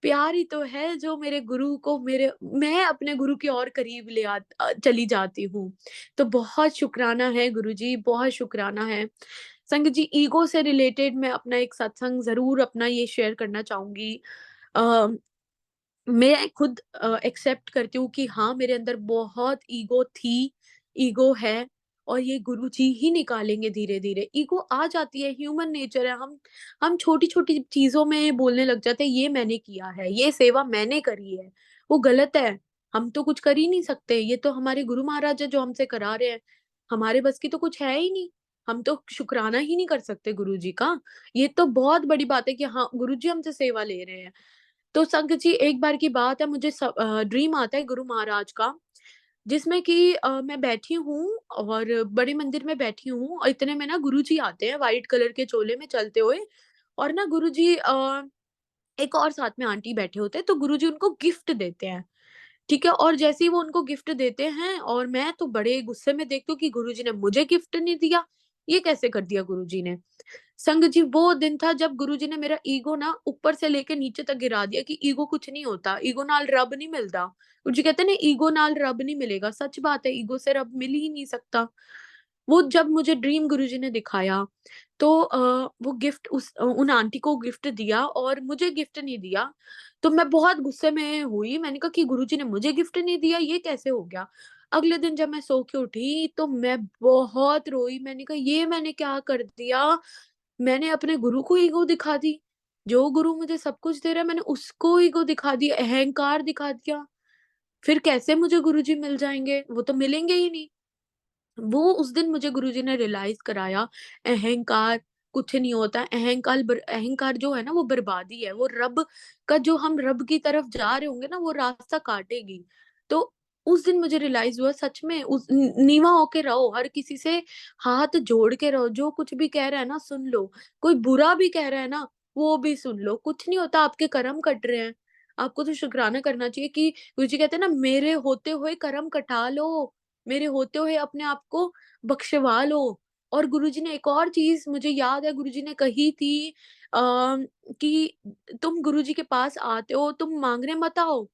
प्यार ही तो है जो मेरे गुरु को मेरे मैं अपने गुरु के और करीब चली जाती हूँ। तो बहुत शुकराना है गुरुजी, बहुत शुकराना है। संगत जी ईगो से रिलेटेड मैं अपना एक सत्संग ज़रूर अपना ये शेयर करना चाहूँगी। अ, मैं खुद एक्सेप्ट करती हूँ कि हाँ, मेरे अंदर बहुत ईगो थी, ईगो है, और ये गुरुजी ही निकालेंगे धीरे-धीरे। ईगो आ जाती है, ह्यूमन नेचर है, हम छोटी-छोटी चीज़ों में बोलने लग जाते हैं, ये मैंने किया है, ये सेवा मैंने करी है, वो गलत है। हम तो कुछ कर ही नहीं सकते, ये तो हमारे गुरु महाराज हैं जो हमसे करा रहे हैं, हमारे बस की तो कुछ है ही नहीं। हम तो शुकराना ही नहीं कर सकते गुरुजी का। ये तो बहुत बड़ी बात है कि हाँ, गुरुजी हमसे सेवा ले रहे हैं। तो संगत जी एक बार की बात है, मुझे ड्रीम आता है गुरु महाराज का, जिसमें कि मैं बैठी हूँ और बड़े मंदिर में बैठी हूँ, और इतने में ना गुरुजी आते हैं व्हाइट कलर के चोले में चलते हुए। और ना गुरुजी एक और साथ में आंटी बैठे होते हैं, तो गुरुजी उनको गिफ्ट देते हैं। ठीक है? और जैसे ही वो उनको गिफ्ट देते हैं, और मैं तो बड़े गुस्से में देखती हूँ कि गुरुजी ने मुझे गिफ्ट नहीं दिया, ये कैसे कर दिया गुरुजी ने। संग जी वो दिन था जब गुरुजी ने मेरा ईगो ना ऊपर से लेके नीचे तक गिरा दिया कि ईगो कुछ नहीं होता, ईगो नाल रब नहीं मिलता। गुरुजी कहते हैं ना ईगो नाल रब नहीं मिलेगा, सच बात है, ईगो से रब मिल ही नहीं सकता। वो जब मुझे ड्रीम गुरुजी ने दिखाया, तो वो गिफ्ट उन आंटी को गिफ्ट दिया और मुझे गिफ्ट नहीं दिया। तो मैं बहुत गुस्से में हुई, मैंने कहा कि गुरुजी ने मुझे गिफ्ट नहीं दिया, ये कैसे हो गया? अगले दिन जब मैं सो के उठी तो मैं बहुत रोई, मैंने कहा ये मैंने क्या कर दिया? मैंने अपने गुरु को ईगो दिखा दी। जो गुरु मुझे सब कुछ दे रहा है मैंने उसको ईगो दिखा दिया, अहंकार दिखा दिया। फिर कैसे मुझे गुरुजी मिल जाएँगे? वो तो मिलेंगे ही नहीं। वो उस दिन मुझे गुरुजी ने रियलाइज़ कराया, अहंकार कुछ नहीं होता। अहंकार जो है ना वो बर्बादी है। वो रब का, जो हम रब की तरफ जा रहे होंगे ना वो रास्ता काटेगी। तो उस दिन मुझे रियलाइज़ हुआ सच में, उस नीवा होके रहो, हर किसी से हाथ जोड़ के रहो, जो कुछ भी कह रहा है ना सुन लो। कोई बुरा भी कह रहा है ना, वो भी सुन लो। कुछ नहीं होता, आपके कर्म कट रहे हैं। आपको तो शुक्राना करना चाहिए कि गुरुजी कहते हैं ना, मेरे होते हुए कर्म कटा लो, मेरे होते हुए अपने आप को बख्शवा लो। और गुरुजी ने एक और चीज़ मुझे याद है, गुरुजी ने कही थी कि तुम गुरुजी के पास आते हो, तुम माँगने मत आओ।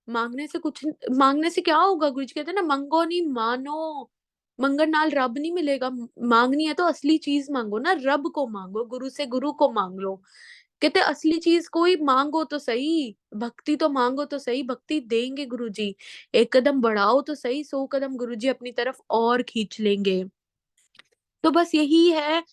माँगने से क्या होगा? गुरुजी कहते हैं ना, "मंगो नी मानो, मंगण नाल रब नहीं मिलेगा।" माँगनी है तो असली चीज़ माँगो ना, रब को माँगो, गुरु से गुरु को माँग लो। कहते असली चीज़ कोई माँगो तो सही, भक्ति तो माँगो तो सही, भक्ति देंगे गुरुजी। एक कदम बढ़ाओ तो सही, 100 कदम गुरुजी अपनी तरफ और खींच लेंगे। तो बस यही है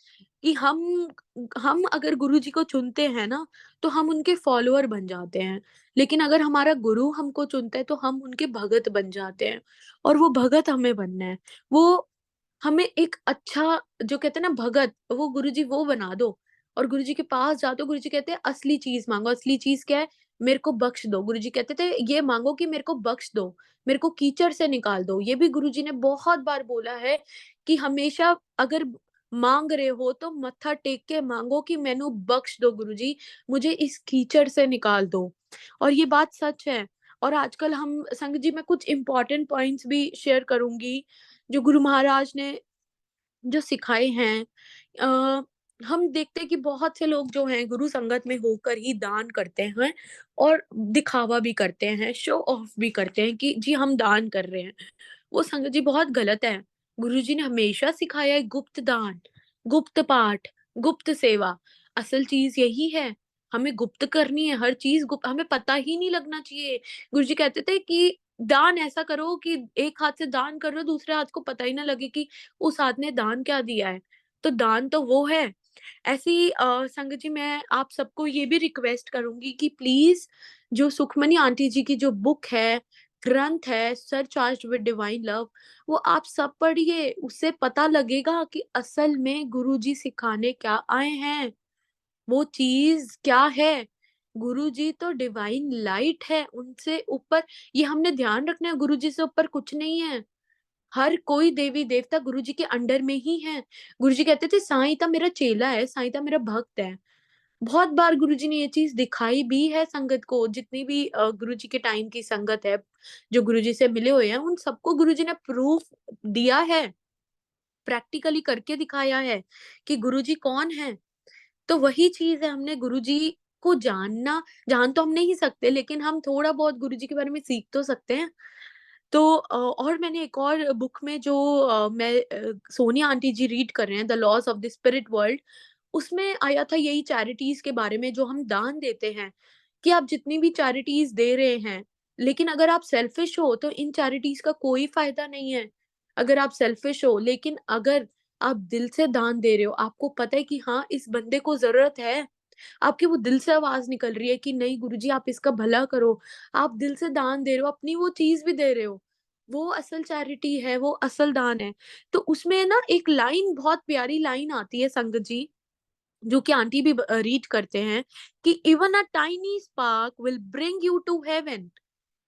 कि हम अगर गुरुजी को चुनते हैं ना, तो हम उनके फॉलोअर बन जाते हैं। लेकिन अगर हमारा गुरु हमको चुनता है, तो हम उनके भगत बन जाते हैं, और वो भगत हमें बनना है। वो हमें एक अच्छा, जो कहते हैं ना भगत, वो गुरुजी वो बना दो, और गुरुजी के पास जाओ तो गुरुजी कहते हैं असली चीज़ माँगो। असली चीज़ क्या है? मेरे को बख्श दो। गुरुजी कहते थे ये माँगो कि मेरे को बख्श दो, मेरे को कीचड़ से निकाल दो। ये भी गुरुजी ने बहुत बार बोला है कि हमेशा अगर माँग रहे हो तो मत्था टेक के माँगो कि मैनू बख्श दो गुरुजी, मुझे इस कीचड़ से निकाल दो। और ये बात सच है। और आजकल हम संगत जी, मैं कुछ इम्पोर्टेंट पॉइंट्स भी शेयर करूँगी, जो गुरु महाराज ने जो सिखाए हैं। अ, हम देखते हैं कि बहुत से लोग जो हैं गुरु संगत में होकर ही दान करते हैं, और दिखावा भी करते हैं, शो ऑफ भी करते हैं कि जी हम दान कर रहे हैं। वो संगत जी बहुत गलत है। गुरुजी ने हमेशा सिखाया है गुप्त दान, गुप्त पाठ, गुप्त सेवा। असल चीज़ यही है, हमें गुप्त करनी है हर चीज़, गुप्त हमें पता ही नहीं लगना चाहिए। गुरुजी कहते थे कि दान ऐसा करो कि एक हाथ से दान कर रहे हो, दूसरे हाथ को पता ही ना लगे कि उस हाथ ने दान क्या दिया है। तो दान तो वो है। ऐसे ही संगत जी, मैं आप सबको ये भी रिक्वेस्ट करूँगी कि प्लीज़, जो सुखमनी आंटी जी की जो बुक है, ग्रंथ है, sir charged with divine love, वो आप सब पढ़िए। उससे पता लगेगा कि असल में गुरुजी सिखाने क्या आए हैं, वो चीज़ क्या है। गुरुजी तो डिवाइन लाइट है, उनसे ऊपर ये हमने ध्यान रखना है, गुरुजी से ऊपर कुछ नहीं है। हर कोई देवी-देवता गुरुजी के अंडर में ही है। गुरुजी कहते थे साईं तां मेरा चेला है, साईं तां मेरा भक्त है। बहुत बार गुरुजी ने ये चीज़ दिखाई भी है संगत को, जितनी भी गुरुजी के टाइम की संगत है, जो गुरुजी से मिले हुए हैं, उन सबको गुरुजी ने प्रूफ दिया है, प्रैक्टिकली करके दिखाया है कि गुरुजी कौन है। तो वही चीज़ है, हमने गुरुजी को जान तो हम नहीं सकते, लेकिन हम थोड़ा बहुत गुरुजी के बारे में सीख तो सकते हैं। तो और मैंने एक और बुक में जो सोनिया आंटी जी रीड कर रहे हैं, the laws of the spirit world, उसमें आया था यही चैरिटीज़ के बारे में, जो हम दान देते हैं, कि आप जितनी भी चैरिटीज़ दे रहे हैं, लेकिन अगर आप सेल्फिश हो तो इन चैरिटीज़ का कोई फ़ायदा नहीं है। अगर आप सेल्फिश हो, लेकिन अगर आप दिल से दान दे रहे हो, आपको पता है कि हाँ, इस बंदे को ज़रूरत है, आपके वो दिल से आवाज़ निकल रही है कि नहीं गुरुजी आप इसका भला करो, आप दिल से दान दे रहे हो, अपनी वो चीज़ भी दे रहे हो, वो असल चैरिटी है, वो असल दान है। तो उसमें ना एक लाइन, बहुत प्यारी लाइन आती है संगत जी, जो कि आंटी भी रीड करते हैं, कि even a tiny spark will bring you to heaven,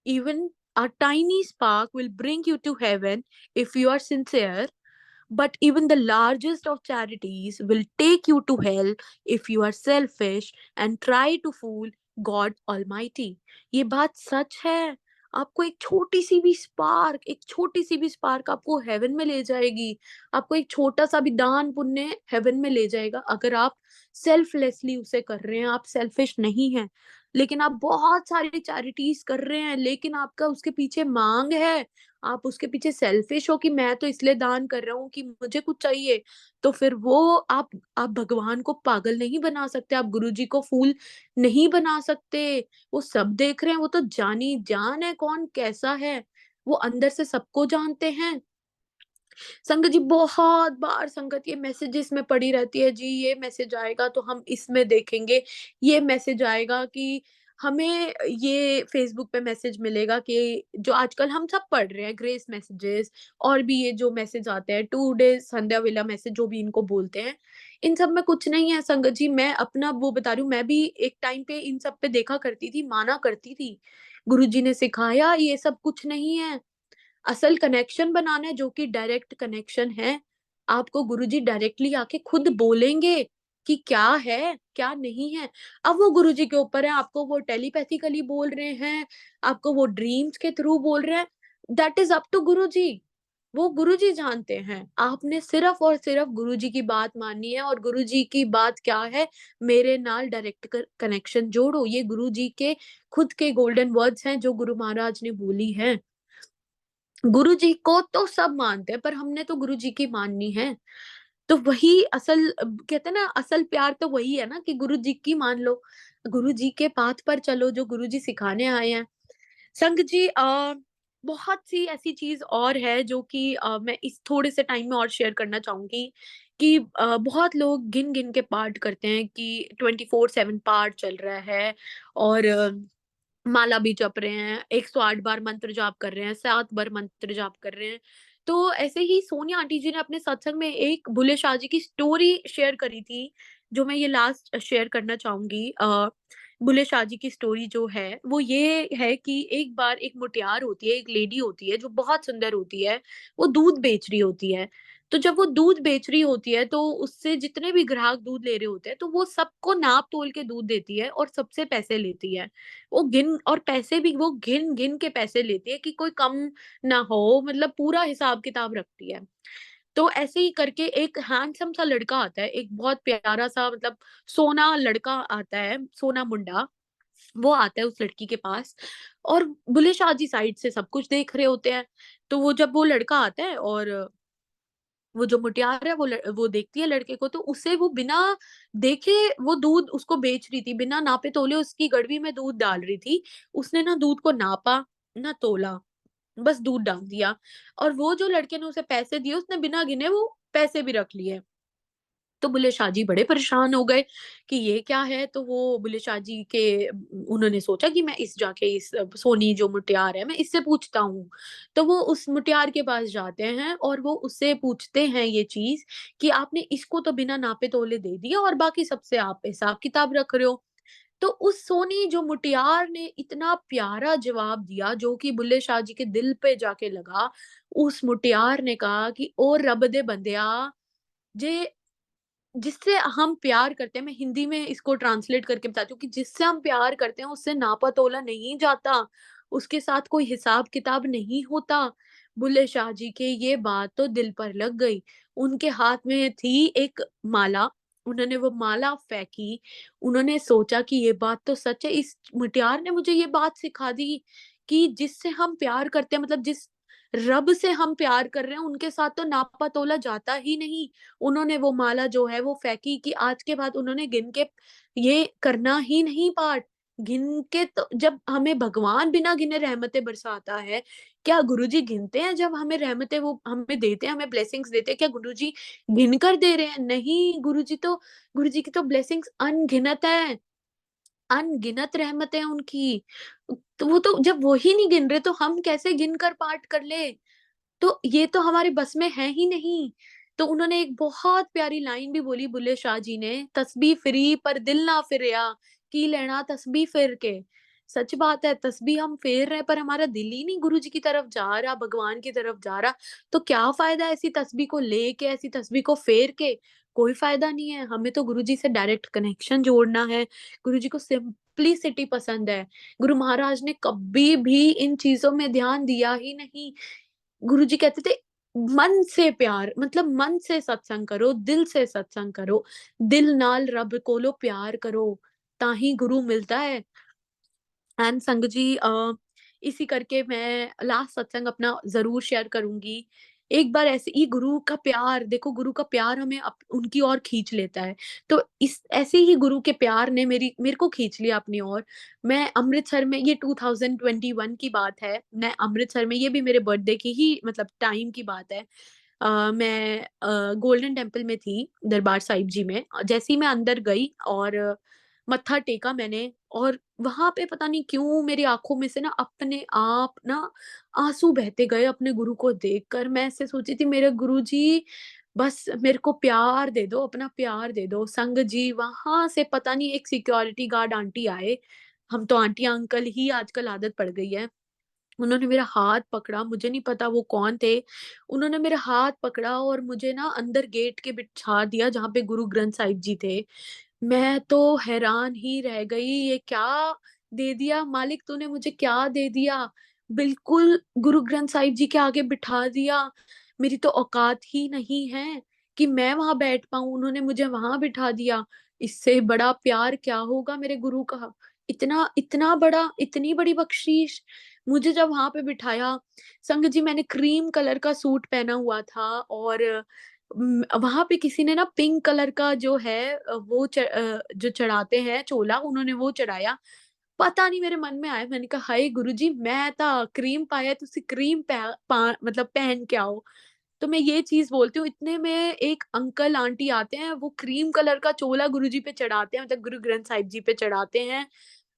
even a tiny spark will bring you to heaven if you are sincere, but even the largest of charities will take you to hell if you are selfish and try to fool God Almighty. ये बात सच है। आपको एक छोटी सी भी spark आपको haven में ले जाएगी। आपको एक छोटा सा भी दान पुण्य हेवन में ले जाएगा, अगर आप सेल्फलेसली उसे कर रहे हैं, आप सेल्फिश नहीं हैं। लेकिन आप बहुत सारी चैरिटीज कर रहे हैं, लेकिन आपका उसके पीछे मांग है, आप उसके पीछे सेल्फिश हो कि मैं तो इसलिए दान कर रहा हूँ कि मुझे कुछ चाहिए, तो फिर वो आप भगवान को पागल नहीं बना सकते, आप गुरुजी को फूल नहीं बना सकते। वो सब देख रहे हैं, वो तो जानी जान है कौन कैसा है, वो अंदर से सबको जानते हैं। संगत जी, बहुत बार संगत ये मैसेजेस में पड़ी रहती है, जी ये मैसेज आएगा तो हम इसमें देखेंगे, ये मैसेज आएगा कि हमें ये फेसबुक पे मैसेज मिलेगा कि जो आजकल हम सब पढ़ रहे हैं ग्रेस मैसेजेस, और भी ये जो मैसेज आते हैं 2 डेज़ संध्या वेला मैसेज जो भी इनको बोलते हैं, इन सब में कुछ नहीं है संगत जी। मैं अपना वो बता रही हूँ, मैं भी एक टाइम पे इन सब पे देखा करती थी, माना करती थी। गुरुजी ने सिखाया ये सब कुछ नहीं है। असल कनेक्शन बनाना है, जो कि डायरेक्ट कनेक्शन है। आपको गुरुजी डायरेक्टली आके खुद बोलेंगे कि क्या है, क्या नहीं है। अब वो गुरुजी के ऊपर है, आपको वो टेलीपैथिकली बोल रहे हैं, आपको वो ड्रीम्स के थ्रू बोल रहे हैं, दैट इज़ अप टू गुरुजी। वो गुरुजी जानते हैं। आपने सिर्फ और सिर्फ गुरुजी की बात माननी है, और गुरुजी की बात क्या है, मेरे नाल डायरेक्ट कनेक्शन जोड़ो। ये गुरुजी के खुद के गोल्डन वर्ड्स हैं जो गुरु महाराज ने बोली हैं। गुरुजी को तो सब मानते हैं, पर हमने तो गुरुजी की माननी है। तो वही असल कहते हैं ना, असल प्यार तो वही है ना कि गुरुजी की मान लो, गुरुजी के पाथ पर चलो जो गुरुजी सिखाने आए हैं। संग जी, बहुत सी ऐसी चीज और है जो कि मैं इस थोड़े से टाइम में और शेयर करना चाहूंगी कि बहुत लोग गिन गिन के पाठ करते हैं कि 24/7 पाठ चल रहा है, और माला भी जप रहे हैं, 108 बार मंत्र जाप कर रहे हैं, 7 बार मंत्र जाप कर रहे हैं। तो ऐसे ही सोनिया आंटी जी ने अपने सत्संग में एक बुल्ले शाह जी की स्टोरी शेयर करी थी, जो मैं ये लास्ट शेयर करना चाहूँगी। बुल्ले शाह जी की स्टोरी जो है, वो ये है कि एक बार एक मुटियार होती है, एक लेडी होती है जो बहुत सुंदर होती है, वो दूध बेच रही होती है। तो जब वो दूध बेच रही होती है, तो उससे जितने भी ग्राहक दूध ले रहे होते हैं, तो वो सबको नाप-तोल के दूध देती है और सबसे पैसे लेती है। वो गिन और पैसे भी वो गिन-गिन के पैसे लेती है कि कोई कम ना हो, मतलब पूरा हिसाब-किताब रखती है। तो ऐसे ही करके एक हैंडसम सा लड़का आता है, एक बहुत प्यारा सा, मतलब सोना लड़का आता है, सोना मुंडा, वो आता है उस लड़की के पास, और बुल्ले शाह जी साइड से सब कुछ देख रहे होते हैं। तो वो जब वो लड़का आता है, और वो जो मुटियार है वो देखती है लड़के को, तो उसे वो बिना देखे वो दूध उसको बेच रही थी, बिना नापे-तोले उसकी गड़वी में दूध डाल रही थी। उसने ना दूध को नापा, ना तोला, बस दूध डाल दिया, और वो जो लड़के ने उसे पैसे दिए, उसने बिना गिने वो पैसे भी रख लिए। तो बुल्ले शाह जी बड़े परेशान हो गए कि ये क्या है? तो वो बुल्ले शाह जी के उन्होंने सोचा कि मैं इस जाके इस सोनी जो मुटियार है, मैं इससे पूछता हूँ। तो वो उस मुटियार के पास जाते हैं, और वो उससे पूछते हैं ये चीज़ कि आपने इसको तो बिना नापे-तोले दे दिया, और बाकी सबसे आप हिसाब-किताब रख रहे हो। तो उस सोनी जो मुटियार ने इतना प्यारा जवाब दिया, जो कि बुल्ले शाह जी के दिल पे जाके लगा। उस मुटियार ने कहा कि ओ रब दे बंदेया, जे जिससे हम प्यार करते हैं, मैं हिंदी में इसको ट्रांसलेट करके बताती हूँ कि जिससे हम प्यार करते हैं उससे नापा-तोला नहीं जाता, उसके साथ कोई हिसाब-किताब नहीं होता। बुल्ले शाह जी के ये बात तो दिल पर लग गई। उनके हाथ में थी एक माला, उन्होंने वो माला फेंकी, उन्होंने सोचा कि ये बात तो सच है, इस मुटियार ने मुझे ये बात सिखा दी कि जिससे हम प्यार करते हैं, मतलब जिस रब से हम प्यार कर रहे हैं, उनके साथ तो नापा-तोला जाता ही नहीं। उन्होंने वो माला जो है वो फेंकी कि आज के बाद उन्होंने गिन के ये करना ही नहीं पाठ। गिन के तो जब हमें भगवान बिना गिने रहमतें बरसाता है, क्या गुरुजी गिनते हैं जब हमें रहमतें वो हमें देते हैं, हमें ब्लेसिंग्स देते हैं, क्या गुरुजी गिन कर दे रहे हैं? नहीं, गुरुजी की तो ब्लेसिंग्स अनगिनत हैं, अनगिनत रहमतें हैं उनकी। तो वो तो जब वो ही नहीं गिन रहे, तो हम कैसे गिन कर पाठ कर लें? तो ये तो हमारे बस में है ही नहीं। तो उन्होंने एक बहुत प्यारी लाइन भी बोली बुल्ले शाह जी ने, तस्बीह फिरी पर दिल ना फिरिया, की लेना तस्बीह फिर के। सच बात है, तस्बीह हम फेर रहे हैं पर हमारा दिल ही नहीं गुरु जी की तरफ जा रहा, भगवान की तरफ जा रहा। तो क्या फ़ायदा ऐसी तस्बीह को लेके, ऐसी तस्बीह को फेर के? कोई फ़ायदा नहीं है। हमें तो गुरु जी से डायरेक्ट कनेक्शन जोड़ना है। गुरु जी को सिम्प्लिसिटी पसंद है। गुरु महाराज ने कभी भी इन चीज़ों में ध्यान दिया ही नहीं। गुरुजी कहते थे मन से प्यार, मतलब मन से सत्संग करो, दिल से सत्संग करो, दिल नाल रब कोलों प्यार करो, ताही गुरु मिलता है। एंड संग जी, इसी करके मैं लास्ट सत्संग अपना ज़रूर शेयर करूँगी। एक बार ऐसे ही गुरु का प्यार देखो, गुरु का प्यार हमें उनकी ओर खींच लेता है। तो इस ऐसे ही गुरु के प्यार ने मेरे को खींच लिया अपनी ओर। मैं अमृतसर में, ये 2021 की बात है, मैं अमृतसर में, ये भी मेरे बर्थडे की ही मतलब टाइम की बात है। मैं गोल्डन टेम्पल में थी, दरबार साहिब जी में। जैसे ही मैं अंदर गई और मत्था टेका मैंने, और वहाँ पे पता नहीं क्यों मेरी आँखों में से ना अपने आप ना आँसू बहते गए अपने गुरु को देखकर। मैं ऐसे सोची थी, मेरे गुरुजी बस मेरे को प्यार दे दो, अपना प्यार दे दो। संग जी, वहाँ से पता नहीं एक सिक्योरिटी गार्ड आंटी आए, हम तो आंटी अंकल ही आजकल आदत पड़ गई है। उन्होंने मेरा हाथ पकड़ा, मुझे नहीं पता वो कौन थे। उन्होंने मेरा हाथ पकड़ा और मुझे ना अंदर गेट के बिठा दिया जहाँ पे गुरु ग्रंथ साहिब जी थे। मैं तो हैरान ही रह गई, ये क्या दे दिया मालिक, तूने मुझे क्या दे दिया? बिल्कुल गुरु ग्रंथ साहिब जी के आगे बिठा दिया। मेरी तो औकात ही नहीं है कि मैं वहां बैठ पाऊं, उन्होंने मुझे वहां बिठा दिया। इससे बड़ा प्यार क्या होगा मेरे गुरु का? इतना इतना बड़ा, इतनी बड़ी बख्शीश। मुझे जब वहां पे बिठाया, संग जी मैंने क्रीम कलर का सूट पहना हुआ था, और वहां पे किसी ने ना पिंक कलर का जो है जो चढ़ाते हैं चोला, उन्होंने वो चढ़ाया। पता नहीं मेरे मन में आया, मैंने कहा हाय गुरुजी, मैं ता क्रीम पाया, तुसी क्रीम मतलब पहन के आओ। तो मैं ये चीज बोलती हूँ, इतने में एक अंकल आंटी आते हैं, वो क्रीम कलर का चोला गुरुजी पे चढ़ाते हैं, मतलब गुरु ग्रंथ साहिब जी पे चढ़ाते हैं।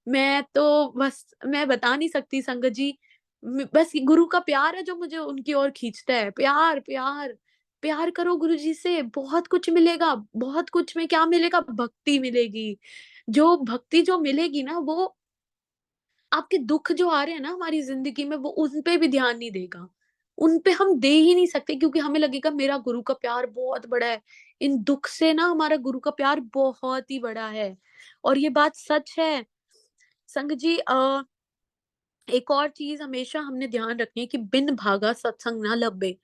मैं तो बस, मैं बता नहीं सकती संगत जी। बस ये गुरु का प्यार है जो मुझे उनकी ओर खींचता है। प्यार प्यार प्यार करो गुरु जी से, बहुत कुछ मिलेगा। बहुत कुछ में क्या मिलेगा? भक्ति मिलेगी। जो भक्ति जो मिलेगी ना, वो आपके दुख जो आ रहे हैं ना हमारी जिंदगी में, वो उन पे भी ध्यान नहीं देगा। उन पे हम दे ही नहीं सकते, क्योंकि हमें लगेगा मेरा गुरु का प्यार बहुत बड़ा है। इन दुख से ना हमारा गुरु का प्यार बहुत ही बड़ा है, और ये बात सच है। संग जी, एक और चीज हमेशा हमने ध्यान रखनी है कि बिन भागा सत्संग ना लब्बे।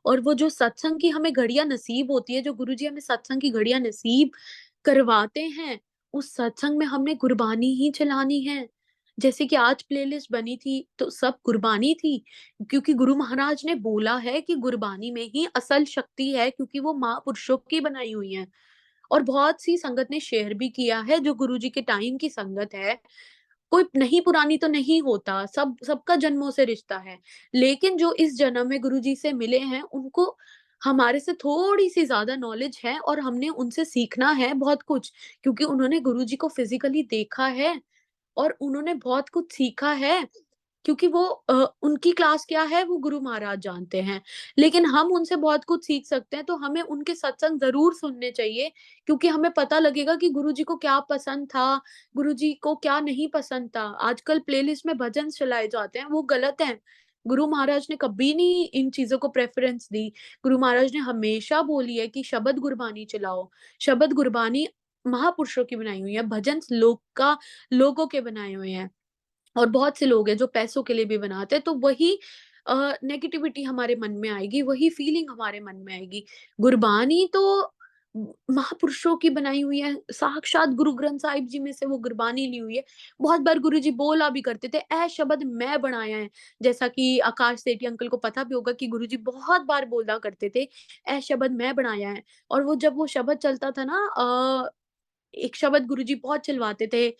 और वो जो सत्संग की हमें घड़ियां नसीब होती है, जो गुरुजी हमें सत्संग की घड़ियां नसीब करवाते हैं, उस सत्संग में हमने गुरबानी ही चलानी है। जैसे कि आज प्लेलिस्ट बनी थी तो सब गुरबानी थी, क्योंकि गुरु महाराज ने बोला है कि गुरबानी में ही असल शक्ति है, क्योंकि वो महापुरुषों की बनाई हुई है। और बहुत सी संगत ने शेयर भी किया है, जो गुरुजी के टाइम की संगत है, कोई नहीं पुरानी तो नहीं होता, सबका जन्मों से रिश्ता है। लेकिन जो इस जन्म में गुरुजी से मिले हैं, उनको हमारे से थोड़ी-सी ज़्यादा नॉलेज है, और हमने उनसे सीखना है बहुत कुछ, क्योंकि उन्होंने गुरुजी को फिज़िकली देखा है और उन्होंने बहुत कुछ सीखा है। क्योंकि वो उनकी क्लास क्या है वो गुरु महाराज जानते हैं। लेकिन हम उनसे बहुत कुछ सीख सकते हैं, तो हमें उनके सत्संग ज़रूर सुनने चाहिए, क्योंकि हमें पता लगेगा कि गुरुजी को क्या पसंद था, गुरुजी को क्या नहीं पसंद था। आजकल प्लेलिस्ट में भजन चलाए जाते हैं, वो गलत हैं। गुरु महाराज ने कभी नहीं इन चीज़ों को प्रेफ़रेंस दी। गुरु महाराज ने हमेशा बोली है कि शबद गुरबानी चलाओ। शबद गुरबानी महापुरुषों की बनाई हुई है, भजन लोगों के बनाए हुए हैं। और बहुत से लोग हैं जो पैसों के लिए भी बनाते हैं, तो वही नेगेटिविटी हमारे मन में आएगी, वही फीलिंग हमारे मन में आएगी। गुरबानी तो महापुरुषों की बनाई हुई है, साक्षात गुरु ग्रंथ साहिब जी में से वो गुरबानी ली हुई है। बहुत बार गुरुजी बोला भी करते थे, "ऐ शब्द मैं बनाया है।" जैसा कि आकाश सेठी अंकल को पता भी होगा कि गुरुजी बहुत बार बोला करते थे, "ऐ शब्द मैं बनाया है।" और वो जब वो शब्द चलता था ना, एक शब्द गुरुजी बहुत चलवाते थे,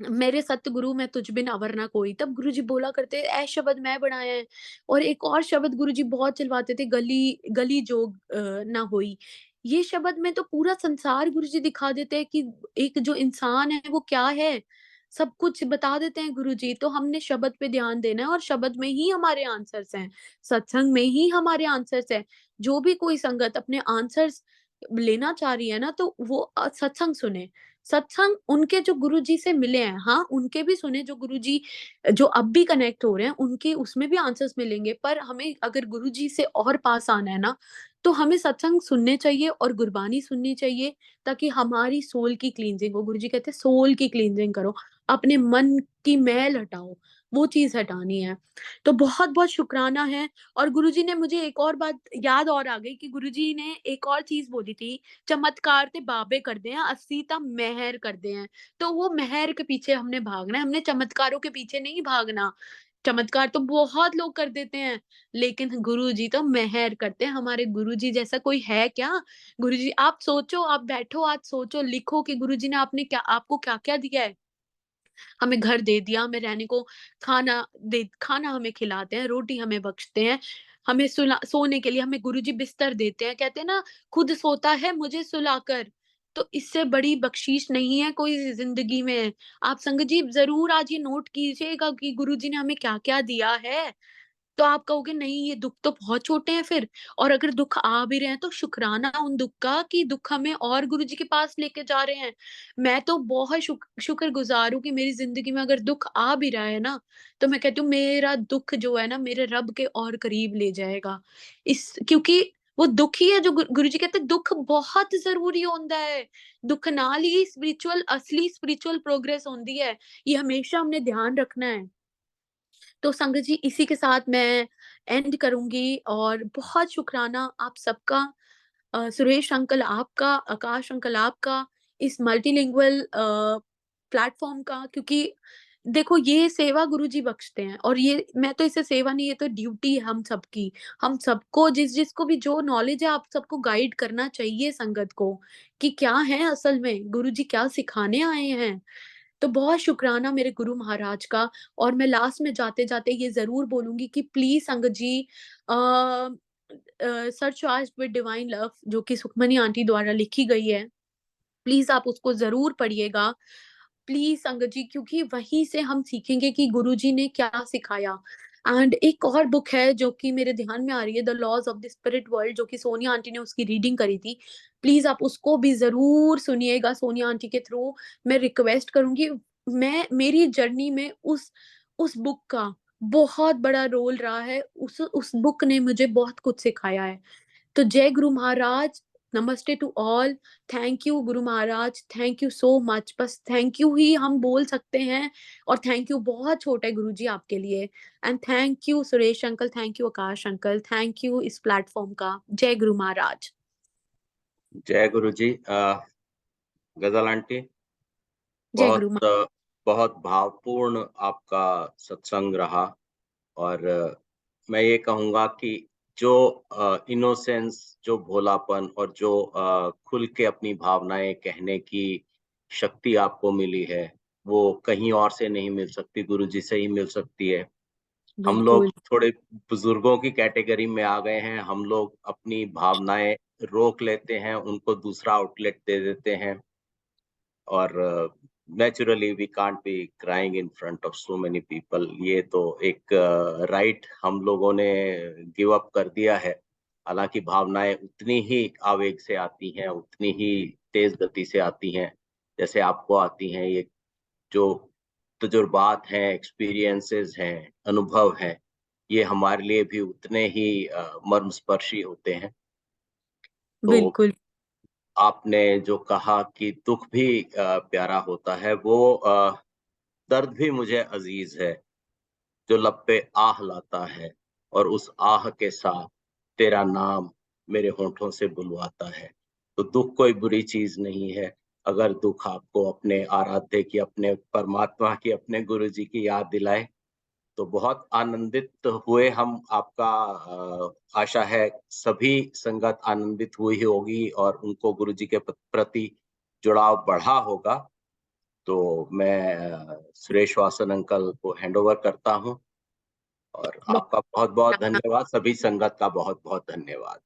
मेरे सतगुरु मैं तुझ बिन अवर ना कोई, तब गुरुजी बोला करते ऐ शब्द मैं बनाया है। और एक और शब्द गुरुजी बहुत चलवाते थे, गली गली जोग ना होई। ये शब्द में तो पूरा संसार गुरुजी दिखा देते हैं कि एक जो इंसान है वो क्या है, सब कुछ बता देते हैं गुरुजी। तो हमने शब्द पे ध्यान देना है, और शब्द में ही हमारे आंसर्स हैं, सत्संग में ही हमारे आंसर्स हैं। जो भी कोई संगत अपने आंसर्स लेना चाह रही है ना, तो वो सत्संग सुने। सत्संग उनके जो गुरुजी से मिले हैं, हाँ, उनके भी सुने, जो गुरुजी जो अब भी कनेक्ट हो रहे हैं, उनके उसमें भी आंसर्स मिलेंगे। पर हमें अगर गुरुजी से और पास आना है ना, तो हमें सत्संग सुनने चाहिए और गुरबानी सुननी चाहिए, ताकि हमारी सोल की क्लींजिंग हो। गुरुजी कहते हैं सोल की क्लींजिंग करो, अपने मन की मैल हटाओ, वो चीज़ हटानी है। तो बहुत-बहुत शुकराना है। और गुरुजी ने मुझे एक और बात याद और आ गई कि गुरुजी ने एक और चीज़ बोली थी, चमत्कार ते बाबे करदे हैं, ਅਸੀਂ ਤਾਂ मेहर करदे हैं। तो वो मेहर के पीछे हमने भागना है, हमने चमत्कारों के पीछे नहीं भागना। चमत्कार तो बहुत लोग कर देते हैं, लेकिन गुरुजी तो मेहर करते हैं। हमारे गुरुजी जैसा कोई है क्या? गुरुजी, आप सोचो, आप बैठो, आज सोचो, लिखो कि गुरुजी ने आपको क्या-क्या दिया है। हमें घर दे दिया, हमें रहने को खाना हमें खिलाते हैं, रोटी हमें बख्शते हैं, हमें सुला सोने के लिए हमें गुरुजी बिस्तर देते हैं। कहते हैं ना, खुद सोता है मुझे सुलाकर। तो इससे बड़ी बख्शीश नहीं है कोई ज़िंदगी में। आप संगत जी ज़रूर आज ये नोट कीजिएगा कि गुरुजी ने हमें क्या-क्या दिया है। तो आप कहोगे नहीं ये दुख तो बहुत छोटे हैं फिर, और अगर दुख आ भी रहे हैं तो शुक्राना उन दुख का कि दुख हमें और गुरुजी के पास लेके जा रहे हैं। मैं तो बहुत शुक्रगुजार हूँ कि मेरी ज़िंदगी में अगर दुख आ भी रहा है ना, तो मैं कहती हूँ मेरा दुख जो है ना मेरे रब के और करीब ले जाएगा। इस क्योंकि वो दुख ही है जो गुरुजी कहते हैं दुख बहुत ज़रूरी होंदा है। दुख नाल ही असली स्पिरिचुअल प्रोग्रेस होंदी है। ये हमेशा हमने ध्यान रखना है। तो संगत जी इसी के साथ मैं एंड करूँगी, और बहुत शुक्राना आप सबका, सुरेश अंकल आपका, आकाश अंकल आपका, इस मल्टीलिंगुअल प्लेटफ़ॉर्म का, क्योंकि देखो ये सेवा गुरुजी बख्शते हैं, और ये मैं तो इसे सेवा नहीं, ये तो ड्यूटी है हम सबकी। हम सबको जिसको भी जो नॉलेज है आप सबको गाइड करना चाहिए संगत को, कि क्या है असल में गुरुजी क्या सिखाने आए हैं। तो बहुत शुक्राना मेरे गुरु महाराज का। और मैं लास्ट में जाते-जाते ये ज़रूर बोलूँगी कि प्लीज़ संगत जी, surcharge with divine love जो कि सुखमनी आंटी द्वारा लिखी गई है, प्लीज़ आप उसको ज़रूर पढ़िएगा। प्लीज़ संगत जी, क्योंकि वहीं से हम सीखेंगे कि गुरुजी ने क्या सिखाया। एंड एक और बुक है जो कि मेरे ध्यान में आ रही है, the laws of the spirit world, जो कि सोनिया आंटी ने उसकी रीडिंग करी थी। प्लीज़ आप उसको भी ज़रूर सुनिएगा सोनिया आंटी के थ्रू। मैं रिक्वेस्ट करूँगी, मैं मेरी जर्नी में उस बुक का बहुत बड़ा रोल रहा है। उस बुक ने मुझे बहुत कुछ सिखाया है। तो जय गुरु महाराज, नमस्ते to all, thank you Guru Maharaj, thank you so much. बस थैंक यू ही हम बोल सकते हैं, और थैंक यू बहुत छोटा है गुरुजी आपके लिए। And thank you Suresh uncle, thank you Akash uncle, thank you इस प्लेटफॉर्म का। जय गुरु महाराज। जय गुरु जी। गजल आंटी, जय गुरु बहुत बहुत भावपूर्ण आपका सत्संग रहा। और मैं ये कहूँगा कि जो इनोसेंस, जो भोलापन और जो खुल के अपनी भावनाएँ कहने की शक्ति आपको मिली है, वो कहीं और से नहीं मिल सकती, गुरुजी से ही मिल सकती है। हम लोग बिल्कुल, थोड़े बुजुर्गों की कैटेगरी में आ गए हैं, हम लोग अपनी भावनाएँ रोक लेते हैं, उनको दूसरा आउटलेट दे देते हैं। और naturally we can't be crying in front of so many people. ये तो एक राइट हम लोगों ने गिव अप कर दिया है। हालांकि भावनाएं उतनी ही आवेग से आती हैं, उतनी ही तेज गति से आती हैं जैसे आपको आती हैं। ये जो तजुर्बात हैं, एक्सपीरियंसेस हैं, अनुभव हैं, ये हमारे लिए भी उतने ही मर्मस्पर्शी होते हैं। तो बिल्कुल, आपने जो कहा कि दुख भी प्यारा होता है, वो दर्द भी मुझे अजीज है, जो लब पे आह लाता है और उस आह के साथ तेरा नाम मेरे होठों से बुलवाता है। तो दुख कोई बुरी चीज नहीं है। अगर दुख आपको अपने आराध्य की, अपने परमात्मा की, अपने गुरु जी की याद दिलाए, तो बहुत आनंदित हुए हम। आपका आशा है सभी संगत आनंदित हुई होगी और उनको गुरु जी के प्रति जुड़ाव बढ़ा होगा। तो मैं सुरेश वासन अंकल को हैंडओवर करता हूं, और आपका बहुत बहुत बहुत धन्यवाद। सभी संगत का बहुत बहुत धन्यवाद।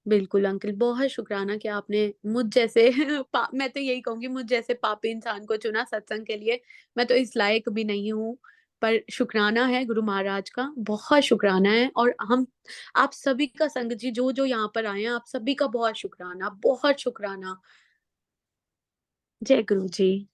बिल्कुल अंकल, बहुत शुक्राना कि आपने मुझ जैसे मैं तो यही कहूँगी मुझ जैसे पापी इंसान को चुना सत्संग के लिए। मैं तो इस लायक भी नहीं हूँ, पर शुक्राना है गुरु महाराज का, बहुत शुक्राना है। और हम आप सभी का संगत जी जो यहाँ पर आए हैं, आप सभी का बहुत शुक्राना, बहुत शुक्राना। जय गुरु जी।